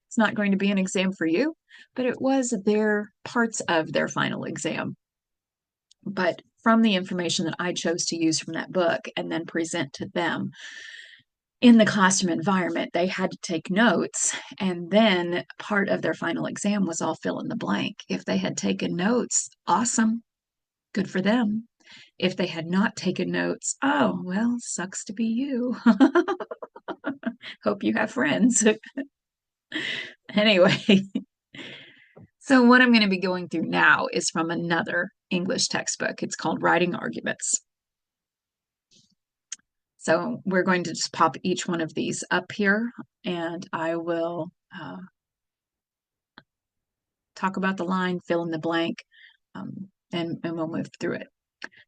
It's not going to be an exam for you, but it was their parts of their final exam. But from the information that I chose to use from that book and then present to them in the classroom environment, they had to take notes. And then part of their final exam was all fill in the blank. If they had taken notes, awesome, good for them. If they had not taken notes, oh, well, sucks to be you. Hope you have friends. Anyway, so what I'm going to be going through now is from another English textbook. It's called Writing Arguments. So we're going to just pop each one of these up here, and I will talk about the line, fill in the blank, and we'll move through it.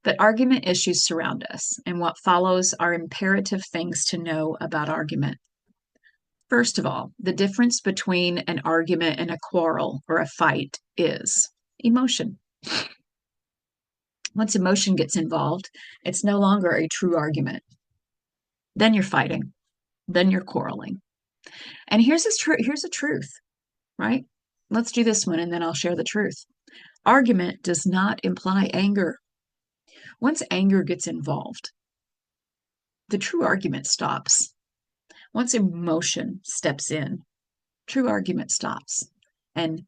But argument issues surround us, and what follows are imperative things to know about argument. First of all, the difference between an argument and a quarrel or a fight is emotion. Once emotion gets involved, it's no longer a true argument. Then you're fighting. Then you're quarreling. And here's a truth, right? Let's do this one and then I'll share the truth. Argument does not imply anger. Once anger gets involved, the true argument stops. Once emotion steps in, true argument stops. And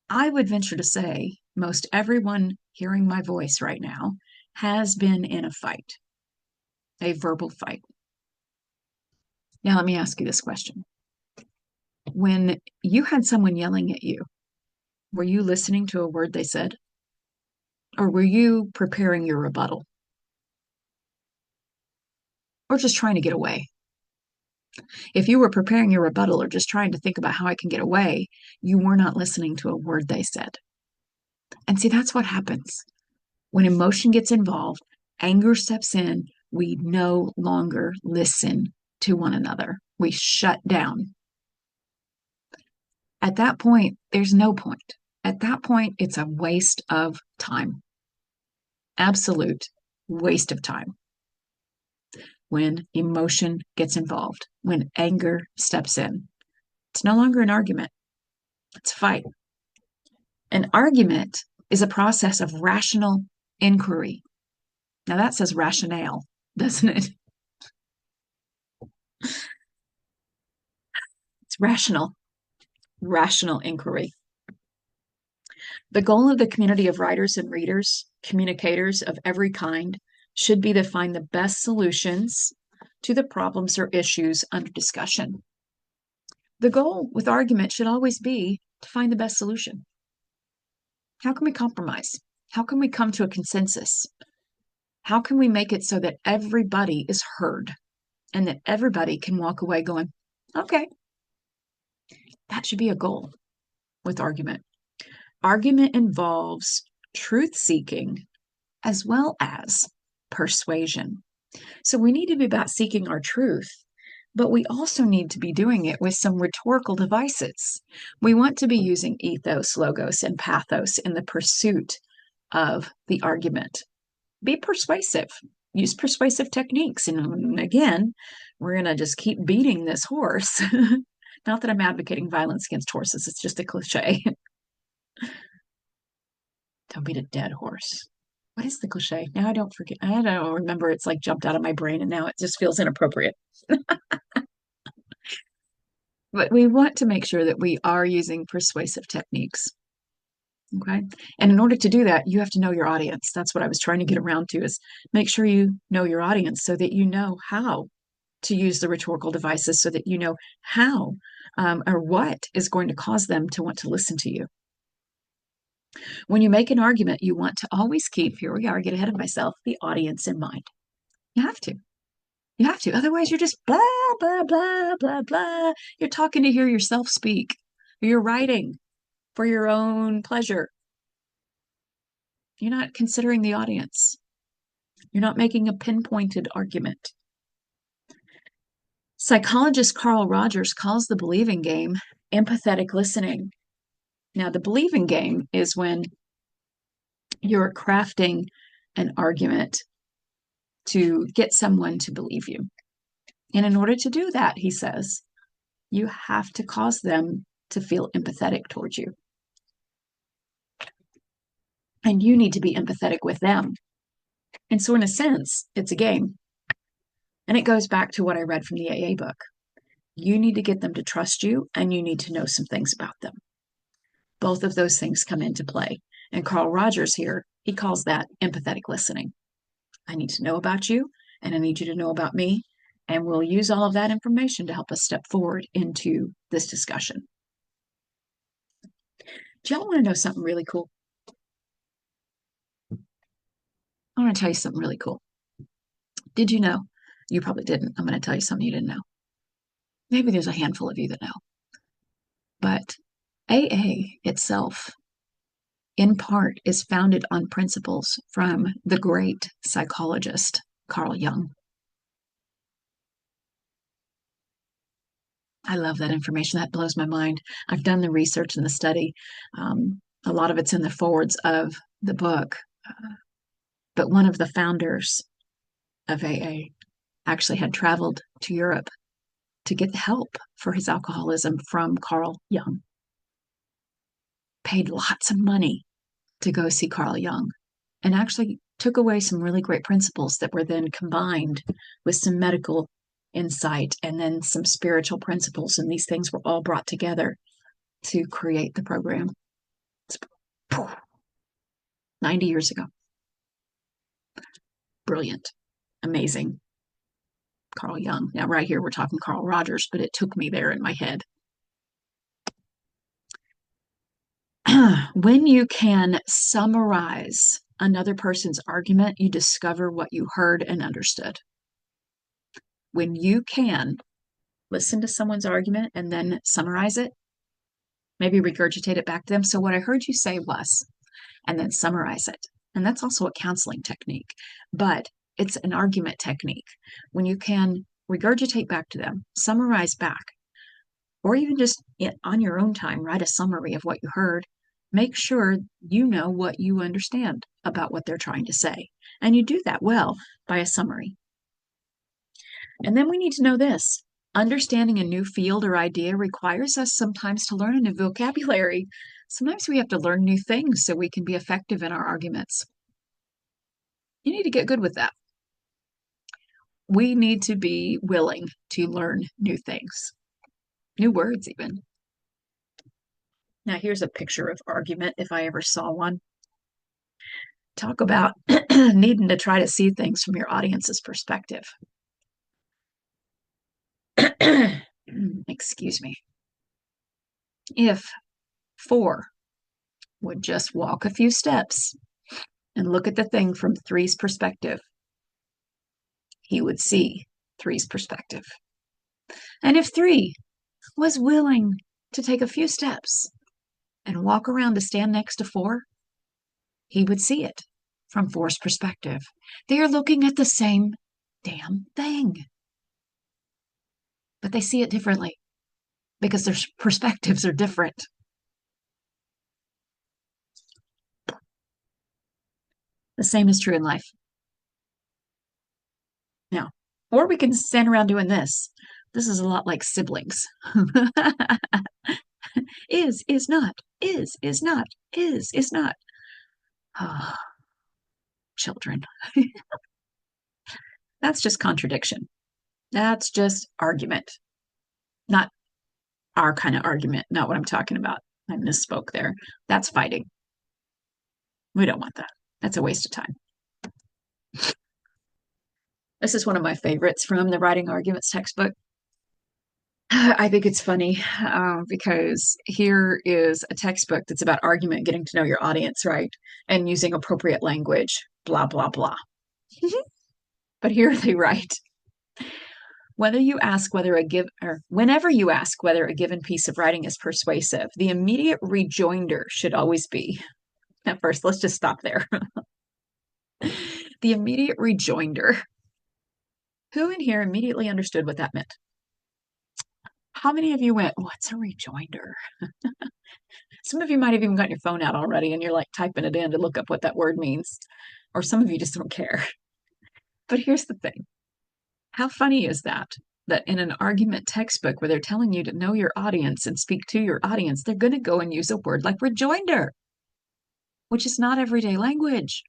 I would venture to say most everyone hearing my voice right now has been in a fight, a verbal fight. Now, let me ask you this question. When you had someone yelling at you, were you listening to a word they said? Or were you preparing your rebuttal? Or just trying to get away? If you were preparing your rebuttal or just trying to think about how I can get away, you were not listening to a word they said. And see, that's what happens. When emotion gets involved, anger steps in, we no longer listen to one another. We shut down. At that point, there's no point. At that point, it's a waste of time. Absolute waste of time. When emotion gets involved, when anger steps in, it's no longer an argument. It's a fight. An argument is a process of rational inquiry. Now that says rationale, doesn't it? It's rational inquiry. The goal of the community of writers and readers, communicators of every kind, should be to find the best solutions to the problems or issues under discussion. The goal with argument should always be to find the best solution. How can we compromise? How can we come to a consensus? How can we make it so that everybody is heard and that everybody can walk away going, okay? That should be a goal with argument. Argument involves truth-seeking as well as persuasion. So we need to be about seeking our truth, but we also need to be doing it with some rhetorical devices. We want to be using ethos, logos, and pathos in the pursuit of the argument. Be persuasive. Use persuasive techniques. And again, we're going to just keep beating this horse. Not that I'm advocating violence against horses. It's just a cliche. Don't beat a dead horse. What is the cliche? Now I don't forget. I don't remember. It's like jumped out of my brain and now it just feels inappropriate. But we want to make sure that we are using persuasive techniques. Okay. And in order to do that, you have to know your audience. That's what I was trying to get around to, is make sure you know your audience so that you know how to use the rhetorical devices, so that you know how or what is going to cause them to want to listen to you. When you make an argument, you want to always keep, here we are, get ahead of myself, the audience in mind. You have to. You have to. Otherwise, you're just blah, blah, blah, blah, blah. You're talking to hear yourself speak. You're writing for your own pleasure. You're not considering the audience. You're not making a pinpointed argument. Psychologist Carl Rogers calls the believing game empathetic listening. Now, the believing game is when You're crafting an argument to get someone to believe you. And in order to do that, he says, you have to cause them to feel empathetic towards you. And you need to be empathetic with them. And so, in a sense, it's a game. And it goes back to what I read from the AA book. You need to get them to trust you, and you need to know some things about them. Both of those things come into play. And Carl Rogers here, he calls that empathetic listening. I need to know about you, and I need you to know about me. And we'll use all of that information to help us step forward into this discussion. Do y'all want to know something really cool? I want to tell you something really cool. Did you know? You probably didn't. I'm going to tell you something you didn't know. Maybe there's a handful of you that know. But AA itself, in part, is founded on principles from the great psychologist Carl Jung. I love that information. That blows my mind. I've done the research and the study. A lot of it's in the forwards of the book. But one of the founders of AA actually had traveled to Europe to get help for his alcoholism from Carl Jung. Paid lots of money to go see Carl Jung, and actually took away some really great principles that were then combined with some medical insight and then some spiritual principles. And these things were all brought together to create the program. 90 years ago. Brilliant. Amazing. Carl Jung. Now, right here, we're talking Carl Rogers, but it took me there in my head. When you can summarize another person's argument, you discover what you heard and understood. When you can listen to someone's argument and then summarize it, maybe regurgitate it back to them. So what I heard you say was, and then summarize it. And that's also a counseling technique, but it's an argument technique. When you can regurgitate back to them, summarize back, or even just on your own time, write a summary of what you heard. Make sure you know what you understand about what they're trying to say. And you do that well by a summary. And then we need to know this. Understanding a new field or idea requires us sometimes to learn a new vocabulary. Sometimes we have to learn new things so we can be effective in our arguments. You need to get good with that. We need to be willing to learn new things, new words even. Now, here's a picture of argument if I ever saw one. Talk about needing to try to see things from your audience's perspective. Excuse me. If 4 would just walk a few steps and look at the thing from 3's perspective, he would see 3's perspective. And if 3 was willing to take a few steps and walk around to stand next to 4, he would see it from 4's perspective. They are looking at the same damn thing, but they see it differently because their perspectives are different. The same is true in life. Now, or we can stand around doing this. This is a lot like siblings. Is not, is not, is not. Oh, children. That's just contradiction. That's just argument. Not our kind of argument, not what I'm talking about. I misspoke there. That's fighting. We don't want that. That's a waste of time. This is one of my favorites from the Writing Arguments textbook. I think it's funny because here is a textbook that's about argument, getting to know your audience, right? And using appropriate language, blah, blah, blah. But here they write, whenever you ask whether a given piece of writing is persuasive, the immediate rejoinder should always be, at first, let's just stop there. The immediate rejoinder. Who in here immediately understood what that meant? How many of you went, what's a rejoinder? Some of you might have even got your phone out already and you're like typing it in to look up what that word means. Or some of you just don't care. But here's the thing. How funny is that? That in an argument textbook where they're telling you to know your audience and speak to your audience, they're going to go and use a word like rejoinder, which is not everyday language.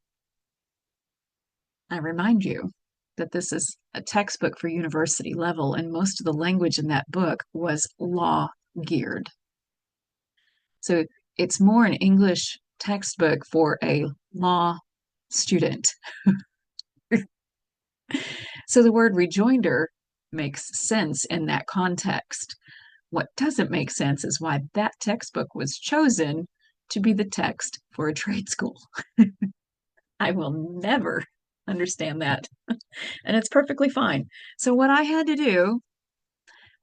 I remind you that this is a textbook for university level, and most of the language in that book was law geared. So it's more an English textbook for a law student. So the word rejoinder makes sense in that context. What doesn't make sense is why that textbook was chosen to be the text for a trade school. I will never understand that. And it's perfectly fine. So what I had to do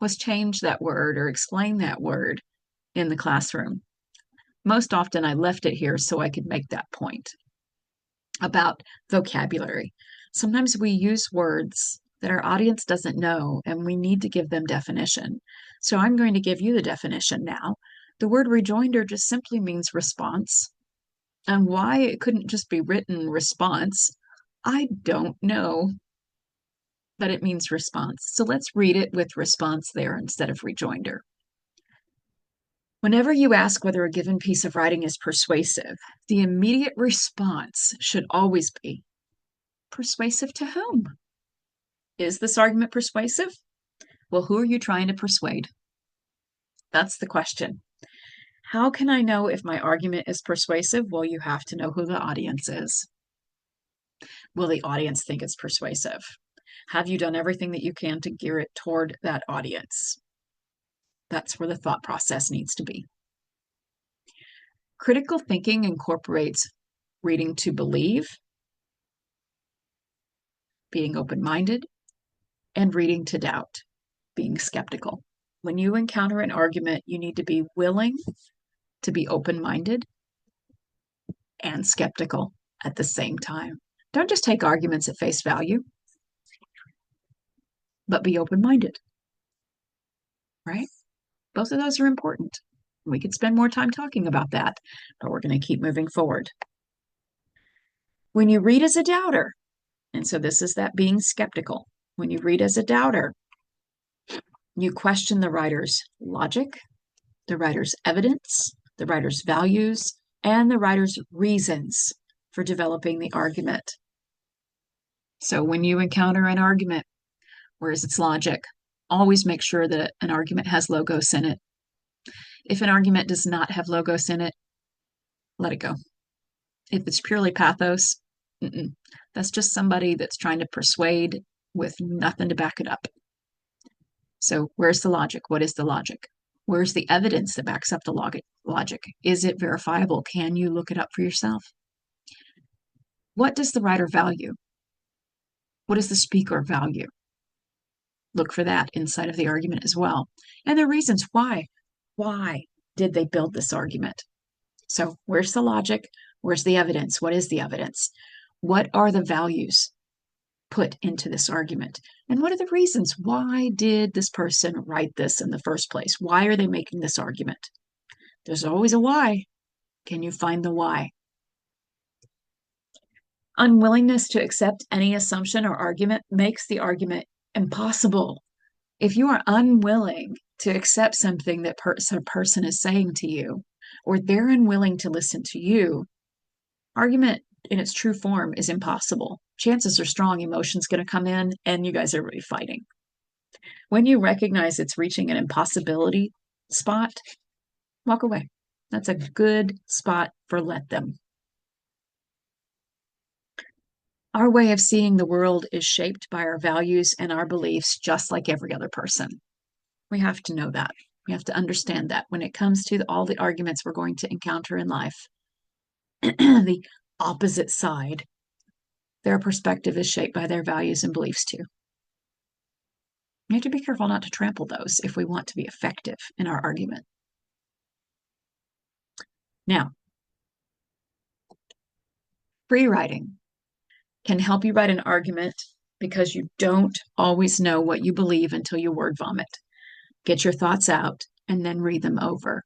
was change that word or explain that word in the classroom. Most often I left it here so I could make that point about vocabulary. Sometimes we use words that our audience doesn't know and we need to give them definition. So I'm going to give you the definition now. The word rejoinder just simply means response. And why it couldn't just be written response, I don't know. But it means response. So let's read it with response there instead of rejoinder. Whenever you ask whether a given piece of writing is persuasive, the immediate response should always be, persuasive to whom? Is this argument persuasive? Well, who are you trying to persuade? That's the question. How can I know if my argument is persuasive? Well, you have to know who the audience is. Will the audience think it's persuasive? Have you done everything that you can to gear it toward that audience? That's where the thought process needs to be. Critical thinking incorporates reading to believe, being open-minded, and reading to doubt, being skeptical. When you encounter an argument, you need to be willing to be open-minded and skeptical at the same time. Don't just take arguments at face value, but be open-minded, right? Both of those are important. We could spend more time talking about that, but we're going to keep moving forward. When you read as a doubter, and so this is that being skeptical. When you read as a doubter, you question the writer's logic, the writer's evidence, the writer's values, and the writer's reasons for developing the argument. So when you encounter an argument, where is its logic? Always make sure that an argument has logos in it. If an argument does not have logos in it, let it go. If it's purely pathos, that's just somebody that's trying to persuade with nothing to back it up. So where's the logic? What is the logic? Where's the evidence that backs up the logic? Is it verifiable? Can you look it up for yourself? What does the writer value? What does the speaker value? Look for that inside of the argument as well. And the reasons why. Why did they build this argument? So where's the logic? Where's the evidence? What is the evidence? What are the values put into this argument? And what are the reasons? Why did this person write this in the first place? Why are they making this argument? There's always a why. Can you find the why? Unwillingness to accept any assumption or argument makes the argument impossible. If you are unwilling to accept something that a person is saying to you, or they're unwilling to listen to you, argument in its true form is impossible. Chances are strong emotion's going to come in and you guys are really fighting. When you recognize it's reaching an impossibility spot, walk away. That's a good spot for let them. Our way of seeing the world is shaped by our values and our beliefs, just like every other person. We have to know that. We have to understand that when it comes to all the arguments we're going to encounter in life, the opposite side, their perspective is shaped by their values and beliefs too. We have to be careful not to trample those if we want to be effective in our argument. Now, free writing can help you write an argument because you don't always know what you believe until you word vomit. get your thoughts out, and then read them over.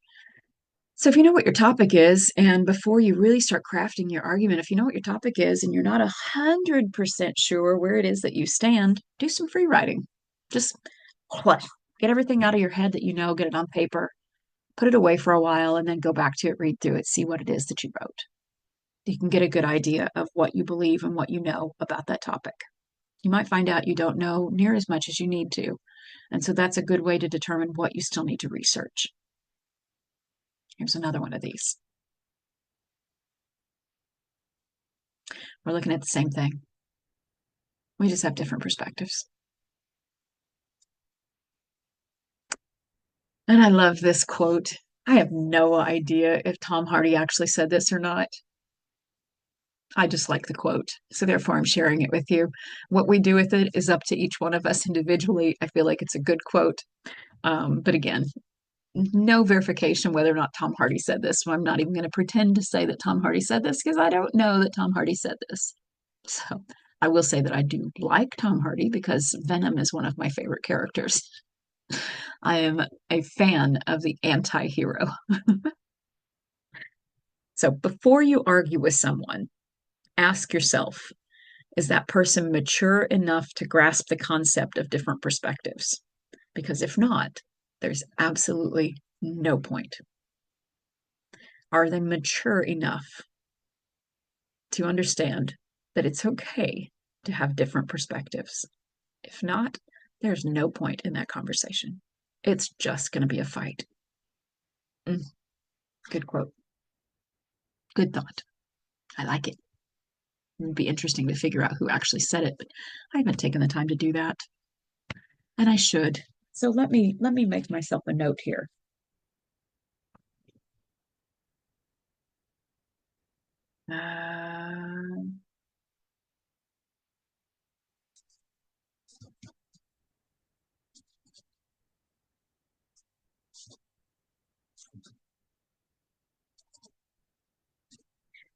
So if you know what your topic is, and before you really start crafting your argument, if you know what your topic is and you're not 100% sure where it is that you stand, do some free writing. Just get everything out of your head that you know, get it on paper, put it away for a while, and then go back to it, read through it, see what it is that you wrote. You can get a good idea of what you believe and what you know about that topic. You might find out you don't know near as much as you need to. And so that's a good way to determine what you still need to research. Here's another one of these. We're looking at the same thing. We just have different perspectives. And I love this quote. I have no idea if Tom Hardy actually said this or not. I just like the quote, so therefore I'm sharing it with you. What we do with it is up to each one of us individually. I feel like it's a good quote. But again, no verification whether or not Tom Hardy said this. So I'm not even going to pretend to say that Tom Hardy said this because I don't know that Tom Hardy said this. So I will say that I do like Tom Hardy because Venom is one of my favorite characters. I am a fan of the anti-hero. So before you argue with someone, ask yourself, is that person mature enough to grasp the concept of different perspectives? Because if not, there's absolutely no point. Are they mature enough to understand that it's okay to have different perspectives? If not, there's no point in that conversation. It's just going to be a fight. Good quote. Good thought. I like it. It would be interesting to figure out who actually said it, but I haven't taken the time to do that. And I should. So let me make myself a note here.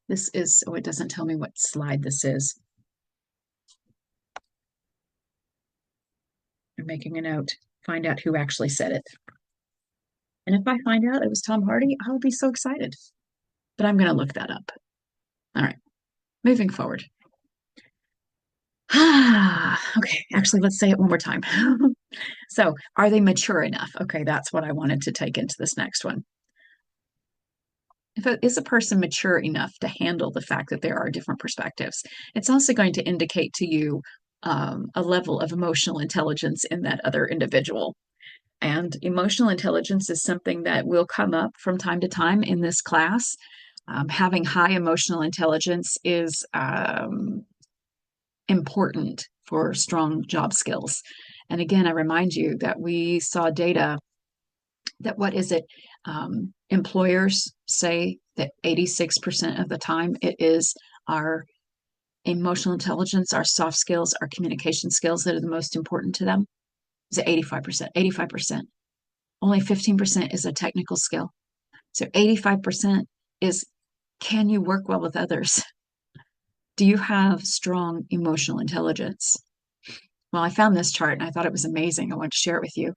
This is, oh, it doesn't tell me what slide this is. I'm making a note. Find out who actually said it. And if I find out it was Tom Hardy, I'll be so excited. But I'm going to look that up. All right, moving forward. Okay, actually, let's say it one more time. So, are they mature enough? Okay, that's what I wanted to take into this next one. Is a person mature enough to handle the fact that there are different perspectives? It's also going to indicate to you a level of emotional intelligence in that other individual. And emotional intelligence is something that will come up from time to time in this class. Having high emotional intelligence is important for strong job skills. And again, I remind you that we saw data that employers say that 86% of the time it is our emotional intelligence, our soft skills, our communication skills that are the most important to them. Is it 85%? 85%. Only 15% is a technical skill. So 85% is, can you work well with others? Do you have strong emotional intelligence? Well, I found this chart and I thought it was amazing. I want to share it with you.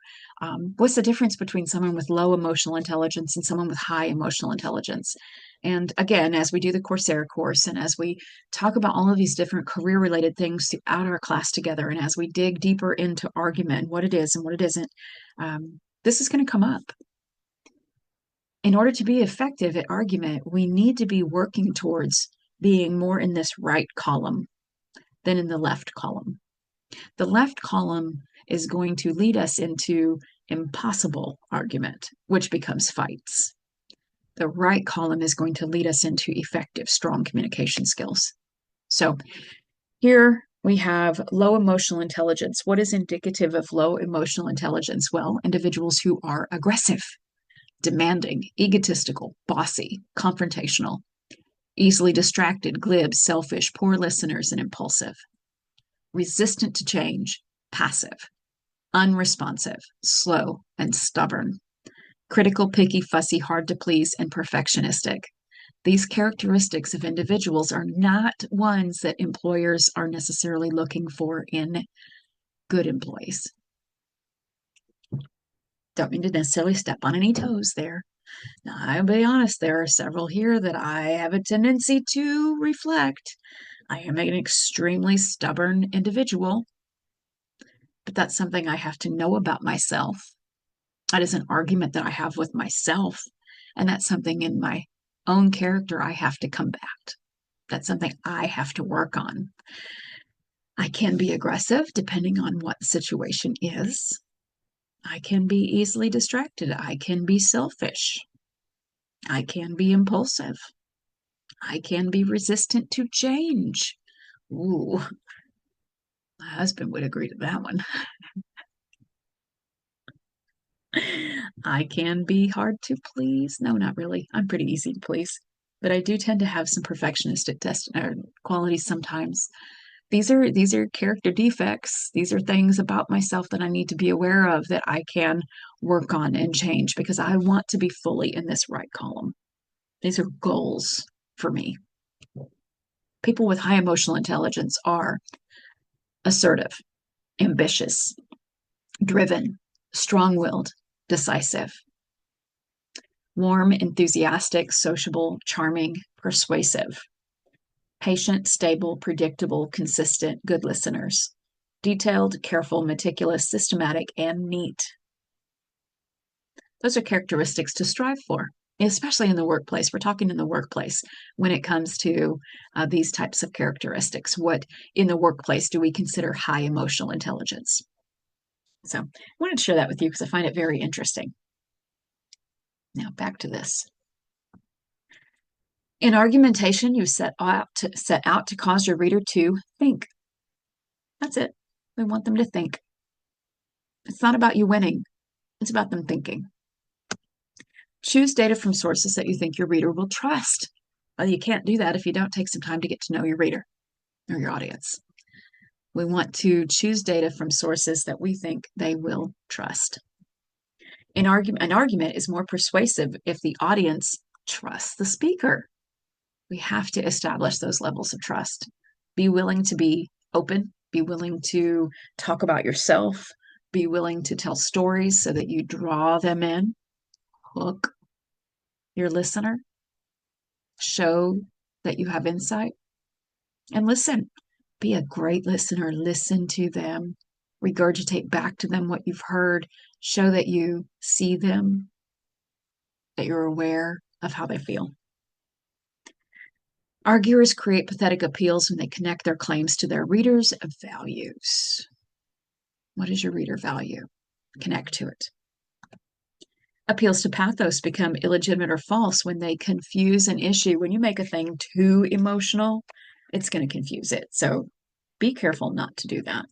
What's the difference between someone with low emotional intelligence and someone with high emotional intelligence? And again, as we do the Coursera course and as we talk about all of these different career-related things throughout our class together, and as we dig deeper into argument, what it is and what it isn't, this is going to come up. In order to be effective at argument, we need to be working towards being more in this right column than in the left column. The left column is going to lead us into impossible argument, which becomes fights. The right column is going to lead us into effective, strong communication skills. So here we have low emotional intelligence. What is indicative of low emotional intelligence? Well, individuals who are aggressive, demanding, egotistical, bossy, confrontational, easily distracted, glib, selfish, poor listeners, and impulsive. Resistant to change, passive, unresponsive, slow, and stubborn. Critical, picky, fussy, hard to please, and perfectionistic. These characteristics of individuals are not ones that employers are necessarily looking for in good employees. Don't mean to necessarily step on any toes there. Now, I'll be honest, there are several here that I have a tendency to reflect. I am an extremely stubborn individual, but that's something I have to know about myself. That is an argument that I have with myself, and that's something in my own character I have to combat. That's something I have to work on. I can be aggressive depending on what the situation is. I can be easily distracted. I can be selfish. I can be impulsive. I can be resistant to change. Ooh, my husband would agree to that one. I can be hard to please. No, not really. I'm pretty easy to please, but I do tend to have some perfectionistic qualities sometimes. These are character defects. These are things about myself that I need to be aware of that I can work on and change because I want to be fully in this right column. These are goals for me. People with high emotional intelligence are assertive, ambitious, driven, strong-willed, decisive, warm, enthusiastic, sociable, charming, persuasive, patient, stable, predictable, consistent, good listeners, detailed, careful, meticulous, systematic, and neat. Those are characteristics to strive for, especially in the workplace. We're talking in the workplace when it comes to these types of characteristics. What in the workplace do we consider high emotional intelligence? So I wanted to share that with you because I find it very interesting. Now back to this. In argumentation, you set out to cause your reader to think. That's it. We want them to think. It's not about you winning. It's about them thinking. Choose data from sources that you think your reader will trust. Well, you can't do that if you don't take some time to get to know your reader or your audience. We want to choose data from sources that we think they will trust. An argument is more persuasive if the audience trusts the speaker. We have to establish those levels of trust. Be willing to be open, be willing to talk about yourself, be willing to tell stories so that you draw them in, hook your listener, show that you have insight, and listen. Be a great listener. Listen to them, regurgitate back to them what you've heard, show that you see them, that you're aware of how they feel. Arguers create pathetic appeals when they connect their claims to their readers' values. What is your reader value? Connect to it. Appeals to pathos become illegitimate or false when they confuse an issue. When you make a thing too emotional, it's going to confuse it. So be careful not to do that.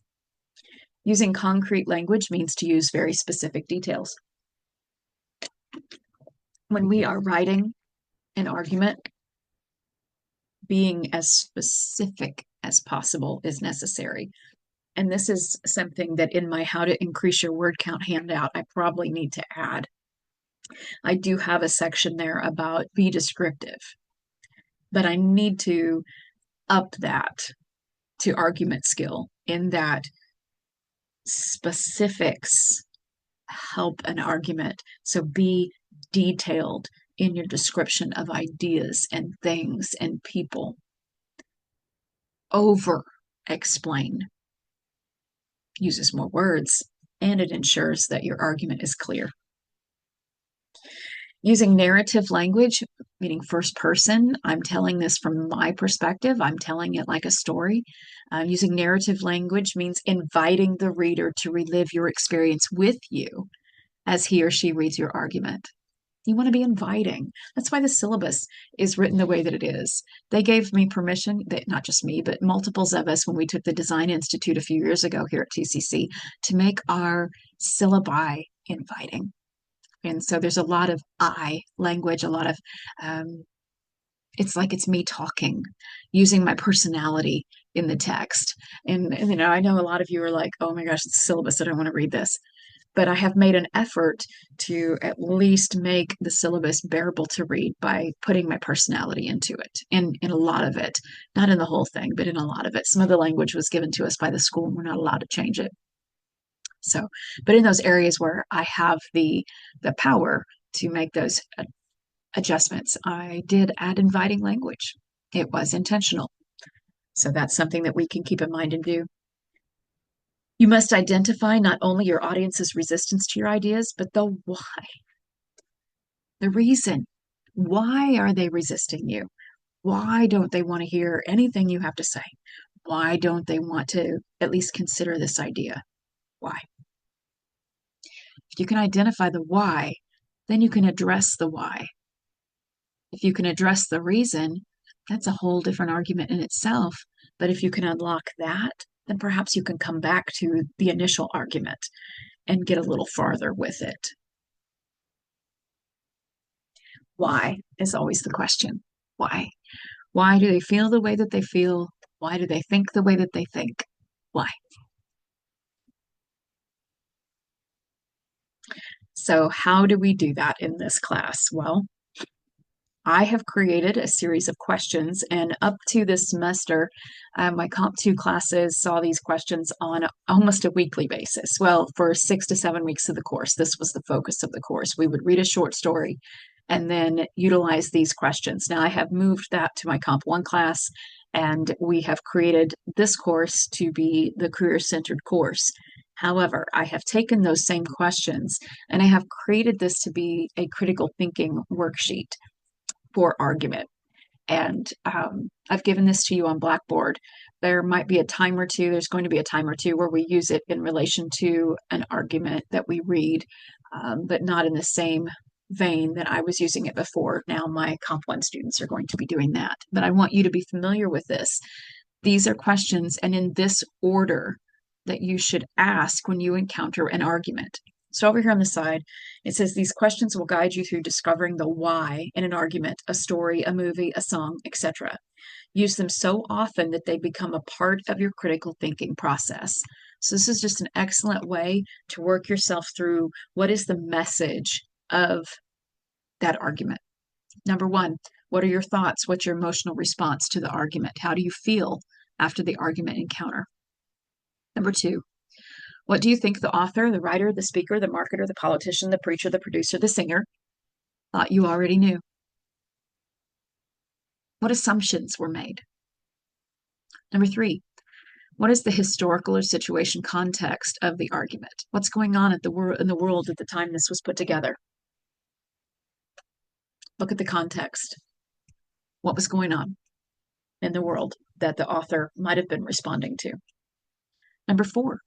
Using concrete language means to use very specific details. When we are writing an argument, being as specific as possible is necessary. And this is something that in my How to Increase Your Word Count handout, I probably need to add. I do have a section there about be descriptive, but I need to up that to argument skill in that specifics help an argument. So be detailed in your description of ideas and things and people. Over explain uses more words, and it ensures that your argument is clear. Using narrative language, meaning first person, I'm telling this from my perspective. I'm telling it like a story. Using narrative language means inviting the reader to relive your experience with you as he or she reads your argument. You want to be inviting. That's why the syllabus is written the way that it is. They gave me permission, not just me, but multiples of us when we took the Design Institute a few years ago here at TCC, to make our syllabi inviting. And so there's a lot of I language, a lot of, it's like it's me talking, using my personality in the text. And you know, I know a lot of you are like, oh my gosh, it's a syllabus, I don't want to read this. But I have made an effort to at least make the syllabus bearable to read by putting my personality into it, in a lot of it. Not in the whole thing, but in a lot of it. Some of the language was given to us by the school and we're not allowed to change it. So, but in those areas where I have the power to make those adjustments, I did add inviting language. It was intentional. So that's something that we can keep in mind and do. You must identify not only your audience's resistance to your ideas, but the why, the reason. Why are they resisting you? Why don't they want to hear anything you have to say? Why don't they want to at least consider this idea? Why? If you can identify the why, then you can address the why. If you can address the reason, that's a whole different argument in itself. But if you can unlock that, then perhaps you can come back to the initial argument and get a little farther with it. Why is always the question. Why? Why do they feel the way that they feel? Why do they think the way that they think? Why? So how do we do that in this class? Well, I have created a series of questions, and up to this semester, my Comp 2 classes saw these questions on almost a weekly basis. Well, for 6 to 7 weeks of the course, this was the focus of the course. We would read a short story and then utilize these questions. Now, I have moved that to my Comp 1 class, and we have created this course to be the career-centered course. However, I have taken those same questions and I have created this to be a critical thinking worksheet for argument. And I've given this to you on Blackboard. There might be a time or two, there's going to be a time or two where we use it in relation to an argument that we read, but not in the same vein that I was using it before. Now my Comp 1 students are going to be doing that. But I want you to be familiar with this. These are questions, and in this order that you should ask when you encounter an argument. So over here on the side, it says these questions will guide you through discovering the why in an argument, a story, a movie, a song, etc. Use them so often that they become a part of your critical thinking process. So this is just an excellent way to work yourself through what is the message of that argument. Number one, what are your thoughts? What's your emotional response to the argument? How do you feel after the argument encounter? Number two, what do you think the author, the writer, the speaker, the marketer, the politician, the preacher, the producer, the singer thought you already knew? What assumptions were made? Number three, what is the historical or situation context of the argument? What's going on in the world at the time this was put together? Look at the context. What was going on in the world that the author might have been responding to? Number four,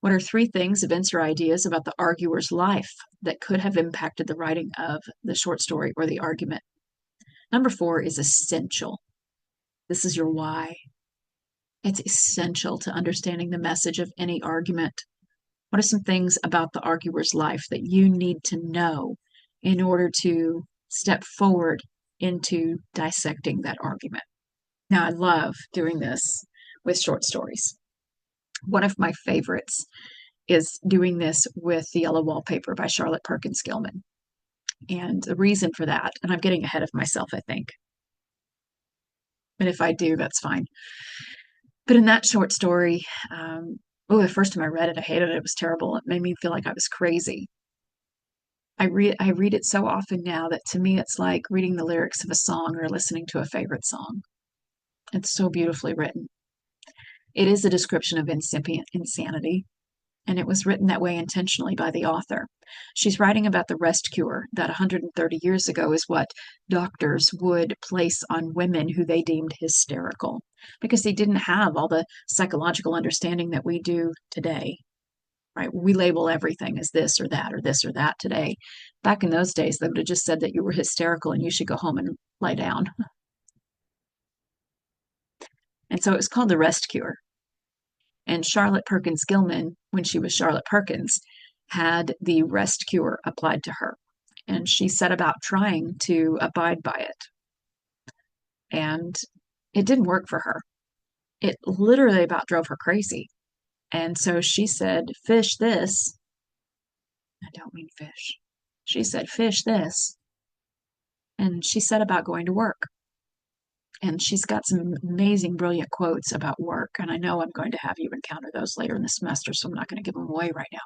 what are three things, events, or ideas about the arguer's life that could have impacted the writing of the short story or the argument? Number four is essential. This is your why. It's essential to understanding the message of any argument. What are some things about the arguer's life that you need to know in order to step forward into dissecting that argument? Now, I love doing this with short stories. One of my favorites is doing this with The Yellow Wallpaper by Charlotte Perkins Gilman. And the reason for that, and I'm getting ahead of myself, I think. And if I do, that's fine. But in that short story, the first time I read it, I hated it. It was terrible. It made me feel like I was crazy. I read it so often now that to me it's like reading the lyrics of a song or listening to a favorite song. It's so beautifully written. It is a description of incipient insanity, and it was written that way intentionally by the author. She's writing about the rest cure that 130 years ago is what doctors would place on women who they deemed hysterical because they didn't have all the psychological understanding that we do today. Right? We label everything as this or that today. Back in those days, they would have just said that you were hysterical and you should go home and lie down. And so it was called the rest cure. And Charlotte Perkins Gilman, when she was Charlotte Perkins, had the rest cure applied to her. And she set about trying to abide by it. And it didn't work for her. It literally about drove her crazy. And so she said, fish this. I don't mean fish. She said, fish this. And she set about going to work. And she's got some amazing, brilliant quotes about work. And I know I'm going to have you encounter those later in the semester, so I'm not going to give them away right now.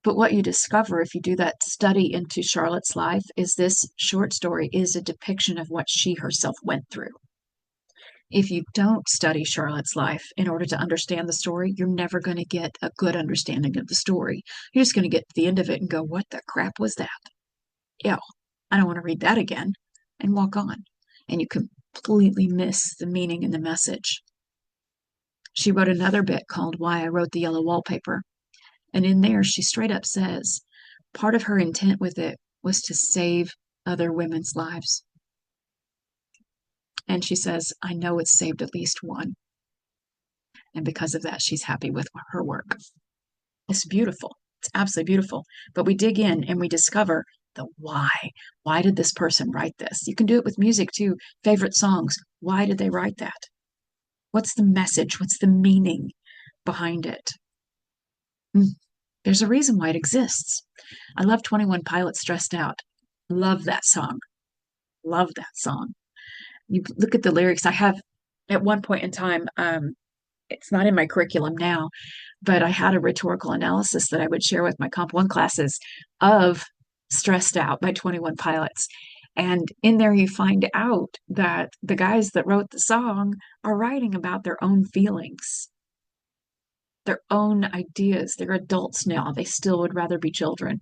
But what you discover if you do that study into Charlotte's life is this short story is a depiction of what she herself went through. If you don't study Charlotte's life in order to understand the story, you're never going to get a good understanding of the story. You're just going to get to the end of it and go, what the crap was that? Ew, I don't want to read that again, and walk on. And you completely miss the meaning and the message. She wrote another bit called Why I Wrote the Yellow Wallpaper. And in there, she straight up says part of her intent with it was to save other women's lives. And she says, I know it's saved at least one. And because of that, she's happy with her work. It's beautiful. It's absolutely beautiful. But we dig in and we discover the why. Why did this person write this? You can do it with music too. Favorite songs. Why did they write that? What's the message? What's the meaning behind it? There's a reason why it exists. I love 21 Pilots Stressed Out. Love that song. Love that song. You look at the lyrics. I have, at one point in time, it's not in my curriculum now, but I had a rhetorical analysis that I would share with my Comp 1 classes of Stressed Out by 21 Pilots. And in there, you find out that the guys that wrote the song are writing about their own feelings, their own ideas. They're adults now. They still would rather be children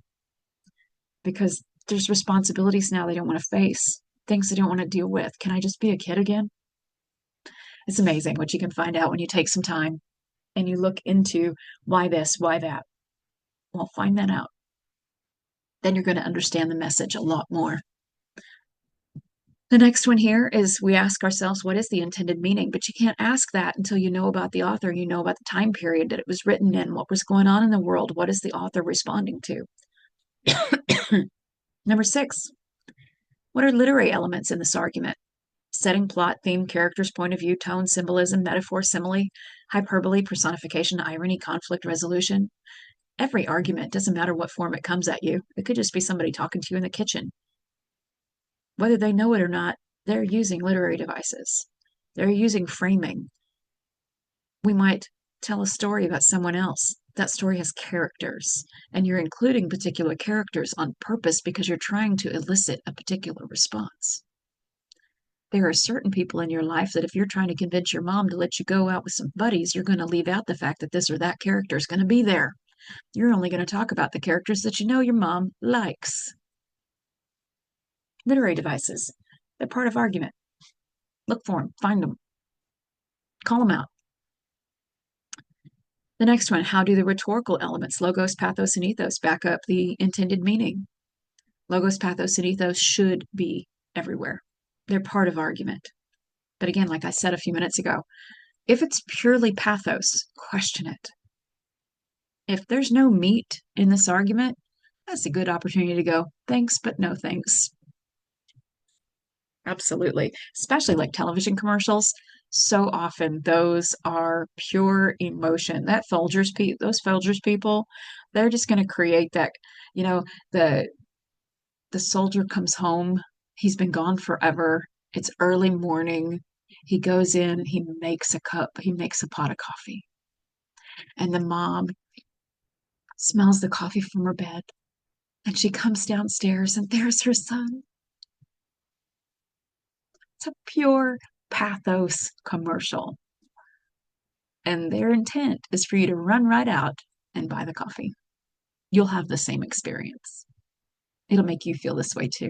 because there's responsibilities now they don't want to face, things they don't want to deal with. Can I just be a kid again? It's amazing what you can find out when you take some time and you look into why this, why that. Well, find that out. Then you're going to understand the message a lot more. The next one here is we ask ourselves, what is the intended meaning? But you can't ask that until you know about the author, you know about the time period that it was written in, what was going on in the world, what is the author responding to? Number 6, what are literary elements in this argument? Setting, plot, theme, characters, point of view, tone, symbolism, metaphor, simile, hyperbole, personification, irony, conflict, resolution. Every argument, doesn't matter what form it comes at you. It could just be somebody talking to you in the kitchen. Whether they know it or not, they're using literary devices. They're using framing. We might tell a story about someone else. That story has characters, and you're including particular characters on purpose because you're trying to elicit a particular response. There are certain people in your life that if you're trying to convince your mom to let you go out with some buddies, you're going to leave out the fact that this or that character is going to be there. You're only going to talk about the characters that you know your mom likes. Literary devices, they're part of argument. Look for them, find them, call them out. The next one, how do the rhetorical elements, logos, pathos, and ethos, back up the intended meaning? Logos, pathos, and ethos should be everywhere. They're part of argument. But again, like I said a few minutes ago, if it's purely pathos, question it. If there's no meat in this argument, that's a good opportunity to go, thanks, but no thanks. Absolutely. Especially like television commercials. So often those are pure emotion. Those Folgers people, they're just going to create that, the soldier comes home. He's been gone forever. It's early morning. He goes in, he makes a pot of coffee. And the mom smells the coffee from her bed. And she comes downstairs and there's her son. It's a pure pathos commercial. And their intent is for you to run right out and buy the coffee. You'll have the same experience. It'll make you feel this way too.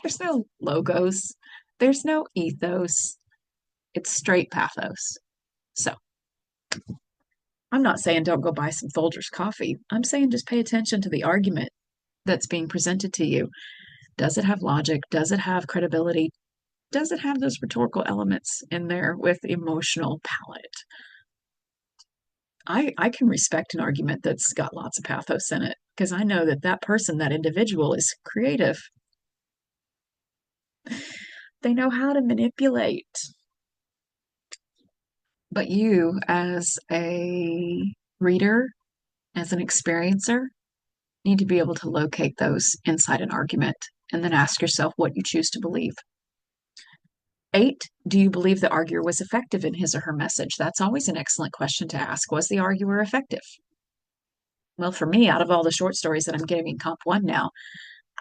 There's no logos. There's no ethos. It's straight pathos. So, I'm not saying don't go buy some Folgers coffee. I'm saying just pay attention to the argument that's being presented to you. Does it have logic? Does it have credibility? Does it have those rhetorical elements in there with emotional palate? I can respect an argument that's got lots of pathos in it because I know that person, that individual, is creative. They know how to manipulate. But you, as a reader, as an experiencer, need to be able to locate those inside an argument and then ask yourself what you choose to believe. 8, do you believe the arguer was effective in his or her message? That's always an excellent question to ask. Was the arguer effective? Well, for me, out of all the short stories that I'm getting in Comp 1 now,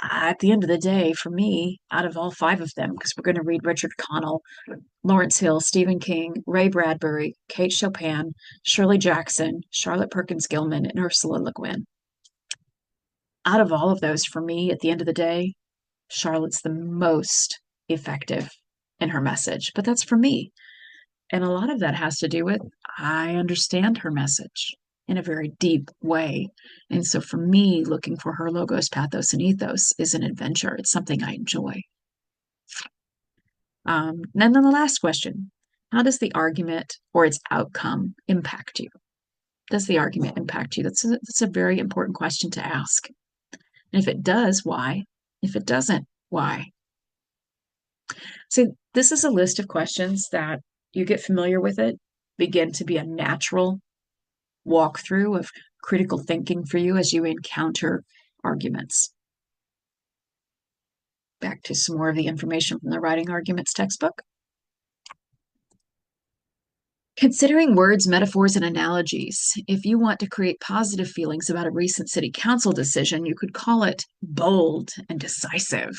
at the end of the day, for me, out of all 5 of them, because we're going to read Richard Connell, Lawrence Hill, Stephen King, Ray Bradbury, Kate Chopin, Shirley Jackson, Charlotte Perkins Gilman, and Ursula Le Guin. Out of all of those, for me, at the end of the day, Charlotte's the most effective in her message. But that's for me. And a lot of that has to do with I understand her message in a very deep way. And so for me, looking for her logos, pathos, and ethos is an adventure. It's something I enjoy. And then the last question, how does the argument or its outcome impact you? Does the argument impact you? That's a very important question to ask. And if it does, why? If it doesn't, why? So this is a list of questions that you get familiar with it, begin to be a natural walkthrough of critical thinking for you as you encounter arguments. Back to some more of the information from the Writing Arguments textbook. Considering words, metaphors, and analogies, if you want to create positive feelings about a recent city council decision, you could call it bold and decisive.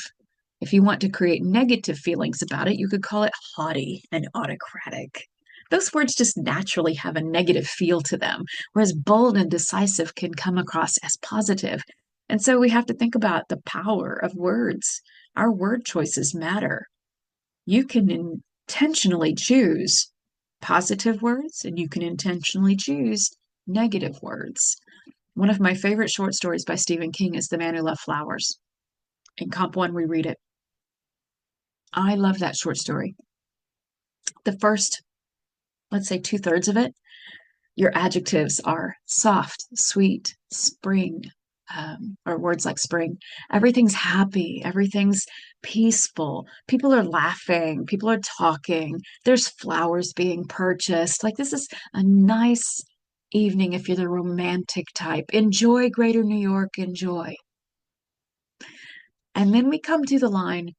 If you want to create negative feelings about it, you could call it haughty and autocratic. Those words just naturally have a negative feel to them, whereas bold and decisive can come across as positive. And so we have to think about the power of words. Our word choices matter. You can intentionally choose positive words, and you can intentionally choose negative words. One of my favorite short stories by Stephen King is The Man Who Loved Flowers. In Comp 1, we read it. I love that short story. The first, let's say 2/3 of it, your adjectives are soft, sweet, spring, or words like spring. Everything's happy, everything's peaceful. People are laughing, people are talking, there's flowers being purchased. Like, this is a nice evening if you're the romantic type. Enjoy Greater New York, enjoy. And then we come to the line,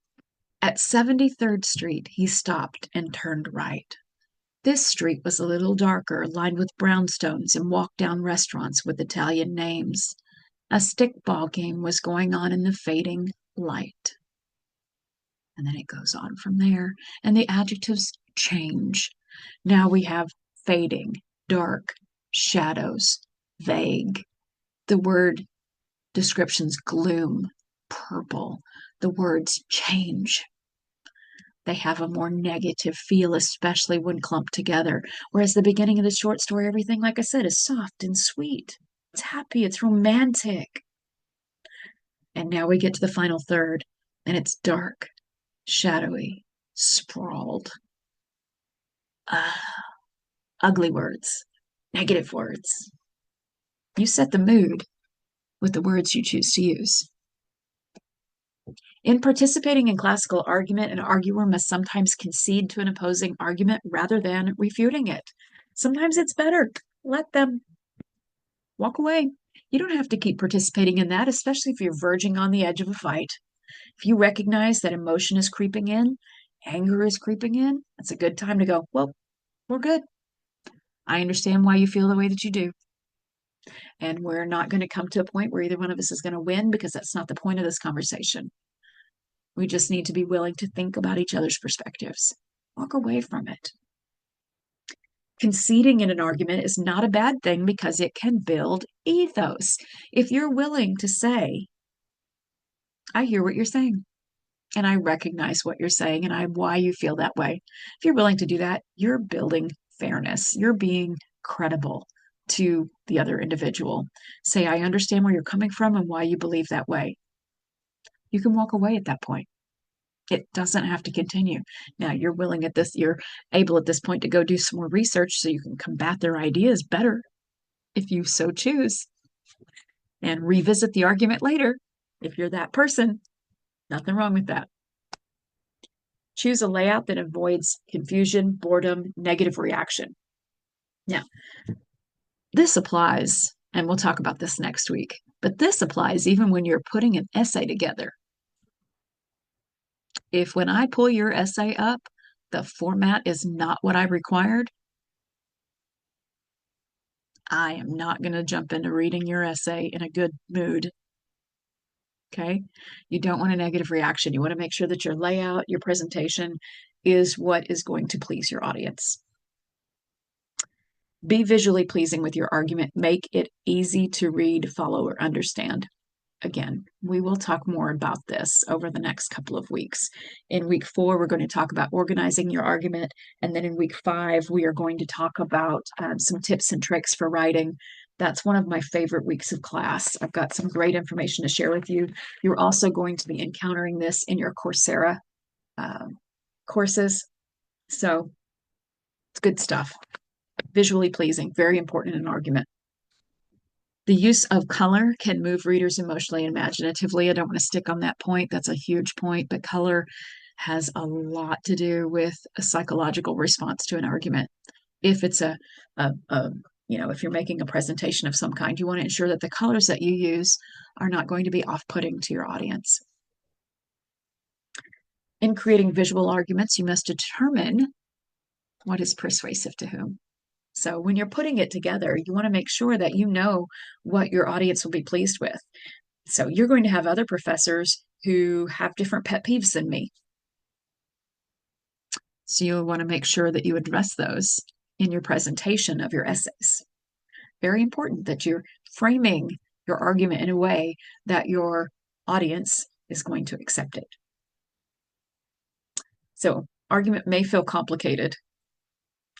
at 73rd Street, he stopped and turned right. This street was a little darker, lined with brownstones and walk-down restaurants with Italian names. A stickball game was going on in the fading light. And then it goes on from there, and the adjectives change. Now we have fading, dark, shadows, vague. The word descriptions gloom, purple. The words change. They have a more negative feel, especially when clumped together. Whereas the beginning of the short story, everything, like I said, is soft and sweet. It's happy, it's romantic. And now we get to the final third, and it's dark, shadowy, sprawled. Ugly words, negative words. You set the mood with the words you choose to use. In participating in classical argument, an arguer must sometimes concede to an opposing argument rather than refuting it. Sometimes it's better. Let them walk away. You don't have to keep participating in that, especially if you're verging on the edge of a fight. If you recognize that emotion is creeping in, anger is creeping in, it's a good time to go, well, we're good. I understand why you feel the way that you do. And we're not going to come to a point where either one of us is going to win, because that's not the point of this conversation. We just need to be willing to think about each other's perspectives. Walk away from it. Conceding in an argument is not a bad thing because it can build ethos. If you're willing to say, I hear what you're saying, and I recognize what you're saying, and why you feel that way. If you're willing to do that, you're building fairness. You're being credible to the other individual. Say, I understand where you're coming from and why you believe that way. You can walk away at that point. It doesn't have to continue. Now, you're able at this point to go do some more research so you can combat their ideas better if you so choose, and revisit the argument later if you're that person. Nothing wrong with that. Choose a layout that avoids confusion, boredom, negative reaction. Now, this applies, and we'll talk about this next week, but this applies even when you're putting an essay together. If when I pull your essay up, the format is not what I required, I am not going to jump into reading your essay in a good mood. Okay. You don't want a negative reaction. You want to make sure that your layout, your presentation is what is going to please your audience. Be visually pleasing with your argument. Make it easy to read, follow, or understand. Again, we will talk more about this over the next couple of weeks. In week 4, we're going to talk about organizing your argument. And then in week 5, we are going to talk about some tips and tricks for writing. That's one of my favorite weeks of class. I've got some great information to share with you. You're also going to be encountering this in your Coursera courses. So it's good stuff. Visually pleasing, very important in an argument. The use of color can move readers emotionally and imaginatively. I don't want to stick on that point. That's a huge point, but color has a lot to do with a psychological response to an argument. If it's if you're making a presentation of some kind, you want to ensure that the colors that you use are not going to be off-putting to your audience. In creating visual arguments, you must determine what is persuasive to whom. So when you're putting it together, you want to make sure that you know what your audience will be pleased with. So you're going to have other professors who have different pet peeves than me. So you'll want to make sure that you address those in your presentation of your essays. Very important that you're framing your argument in a way that your audience is going to accept it. So argument may feel complicated.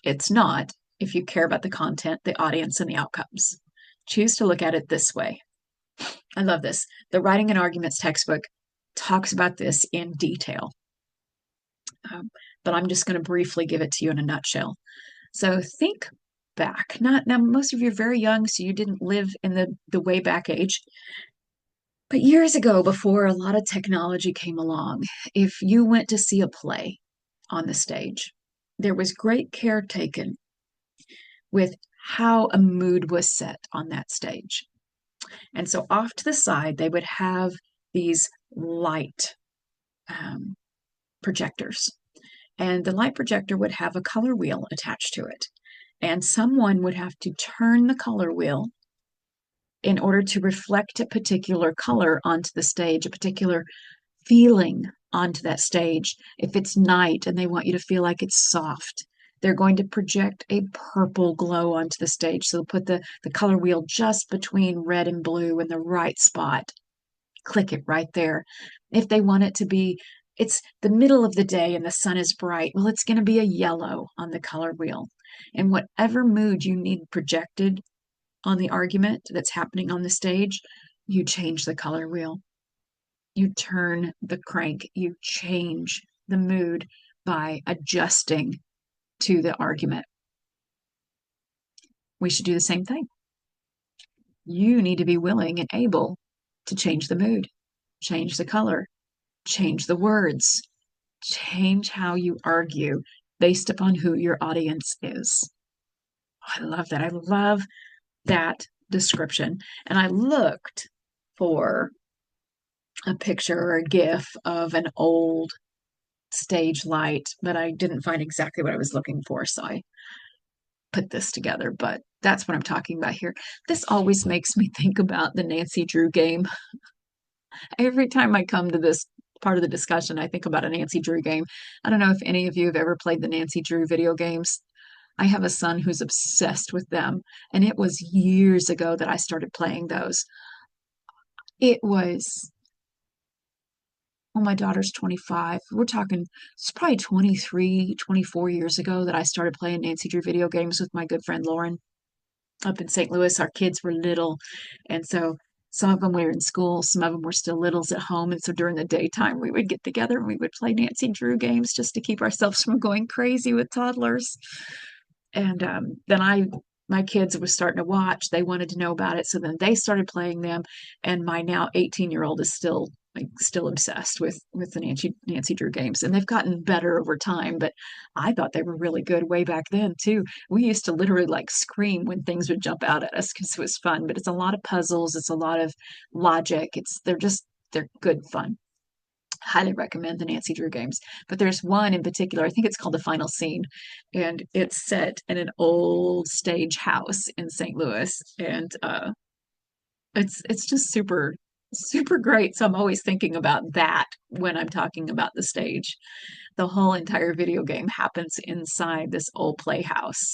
It's not. If you care about the content, the audience, and the outcomes. Choose to look at it this way. I love this. The Writing and Arguments textbook talks about this in detail. But I'm just going to briefly give it to you in a nutshell. So think back. Now, most of you are very young, so you didn't live in the way back age. But years ago, before a lot of technology came along, if you went to see a play on the stage, there was great care taken with how a mood was set on that stage. And so off to the side, they would have these light projectors. And the light projector would have a color wheel attached to it. And someone would have to turn the color wheel in order to reflect a particular color onto the stage, a particular feeling onto that stage. If it's night and they want you to feel like it's soft, they're going to project a purple glow onto the stage. So they'll put the color wheel just between red and blue in the right spot. Click it right there. If they want it to be, it's the middle of the day and the sun is bright, well, it's going to be a yellow on the color wheel. And whatever mood you need projected on the argument that's happening on the stage, you change the color wheel. You turn the crank. You change the mood by adjusting to the argument. We should do the same thing. You need to be willing and able to change the mood, change the color, change the words, change how you argue based upon who your audience is. I love that. I love that description. And I looked for a picture or a GIF of an old stage light, but I didn't find exactly what I was looking for. So I put this together, but that's what I'm talking about here. This always makes me think about the Nancy Drew game. Every time I come to this part of the discussion, I think about a Nancy Drew game. I don't know if any of you have ever played the Nancy Drew video games. I have a son who's obsessed with them, and it was years ago that I started playing those. It was, well, my daughter's 25. We're talking, it's probably 23, 24 years ago that I started playing Nancy Drew video games with my good friend Lauren up in St. Louis. Our kids were little, and so some of them were in school, some of them were still littles at home, and so during the daytime we would get together and we would play Nancy Drew games just to keep ourselves from going crazy with toddlers. And then my kids were starting to watch. They wanted to know about it, so then they started playing them. And my now 18-year-old is still obsessed with the Nancy Drew games, and they've gotten better over time. But I thought they were really good way back then too. We used to literally like scream when things would jump out at us because it was fun. But it's a lot of puzzles. It's a lot of logic. They're good fun. Highly recommend the Nancy Drew games. But there's one in particular, I think it's called The Final Scene, and it's set in an old stage house in St. Louis. And it's just super great. So I'm always thinking about that when I'm talking about the stage. The whole entire video game happens inside this old playhouse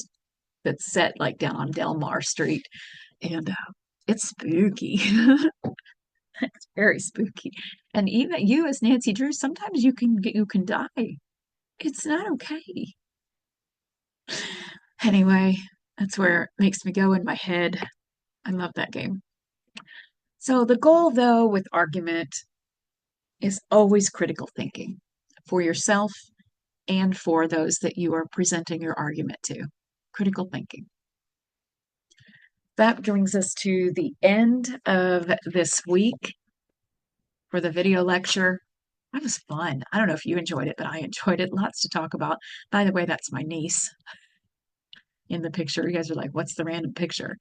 that's set like down on Delmar Street. And it's spooky. It's very spooky. And even you as Nancy Drew, sometimes you can die. It's not okay. Anyway, that's where it makes me go in my head. I love that game. So the goal though with argument is always critical thinking for yourself and for those that you are presenting your argument to. Critical thinking. That brings us to the end of this week for the video lecture. That was fun. I don't know if you enjoyed it, but I enjoyed it. Lots to talk about. By the way, that's my niece in the picture. You guys are like, what's the random picture?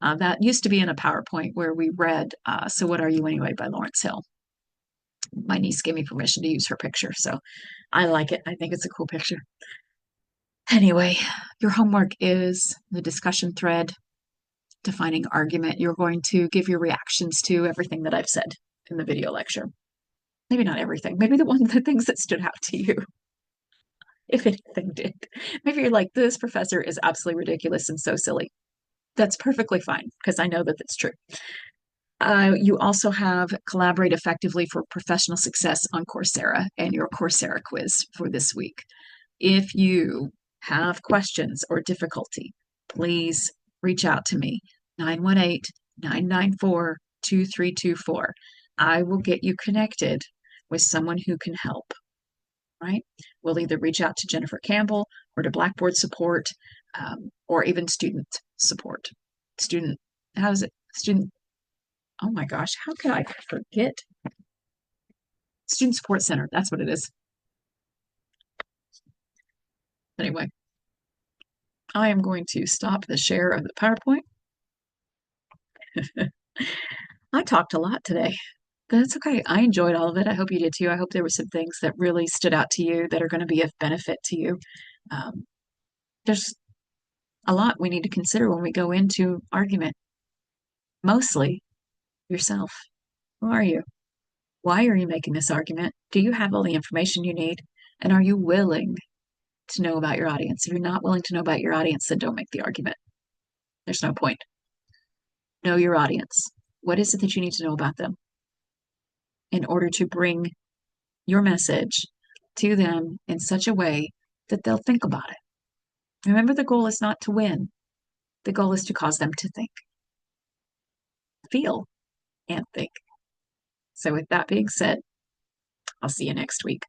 That used to be in a PowerPoint where we read So What Are You Anyway by Lawrence Hill. My niece gave me permission to use her picture, so I like it. I think it's a cool picture. Anyway, your homework is the discussion thread, defining argument. You're going to give your reactions to everything that I've said in the video lecture. Maybe not everything, maybe the things that stood out to you, if anything did. Maybe you're like, this professor is absolutely ridiculous and so silly. That's perfectly fine, because I know that that's true. You also have Collaborate Effectively for Professional Success on Coursera and your Coursera quiz for this week. If you have questions or difficulty, please reach out to me, 918-994-2324. I will get you connected with someone who can help, right? We'll either reach out to Jennifer Campbell or to Blackboard support, or even student support. Oh my gosh, how could I forget? Student Support Center, that's what it is. Anyway, I am going to stop the share of the PowerPoint. I talked a lot today. That's okay. I enjoyed all of it. I hope you did too. I hope there were some things that really stood out to you that are going to be of benefit to you. There's a lot we need to consider when we go into argument. Mostly yourself. Who are you? Why are you making this argument? Do you have all the information you need? And are you willing to know about your audience? If you're not willing to know about your audience, then don't make the argument. There's no point. Know your audience. What is it that you need to know about them in order to bring your message to them in such a way that they'll think about it? Remember, the goal is not to win. The goal is to cause them to think, feel, and think. So with that being said, I'll see you next week.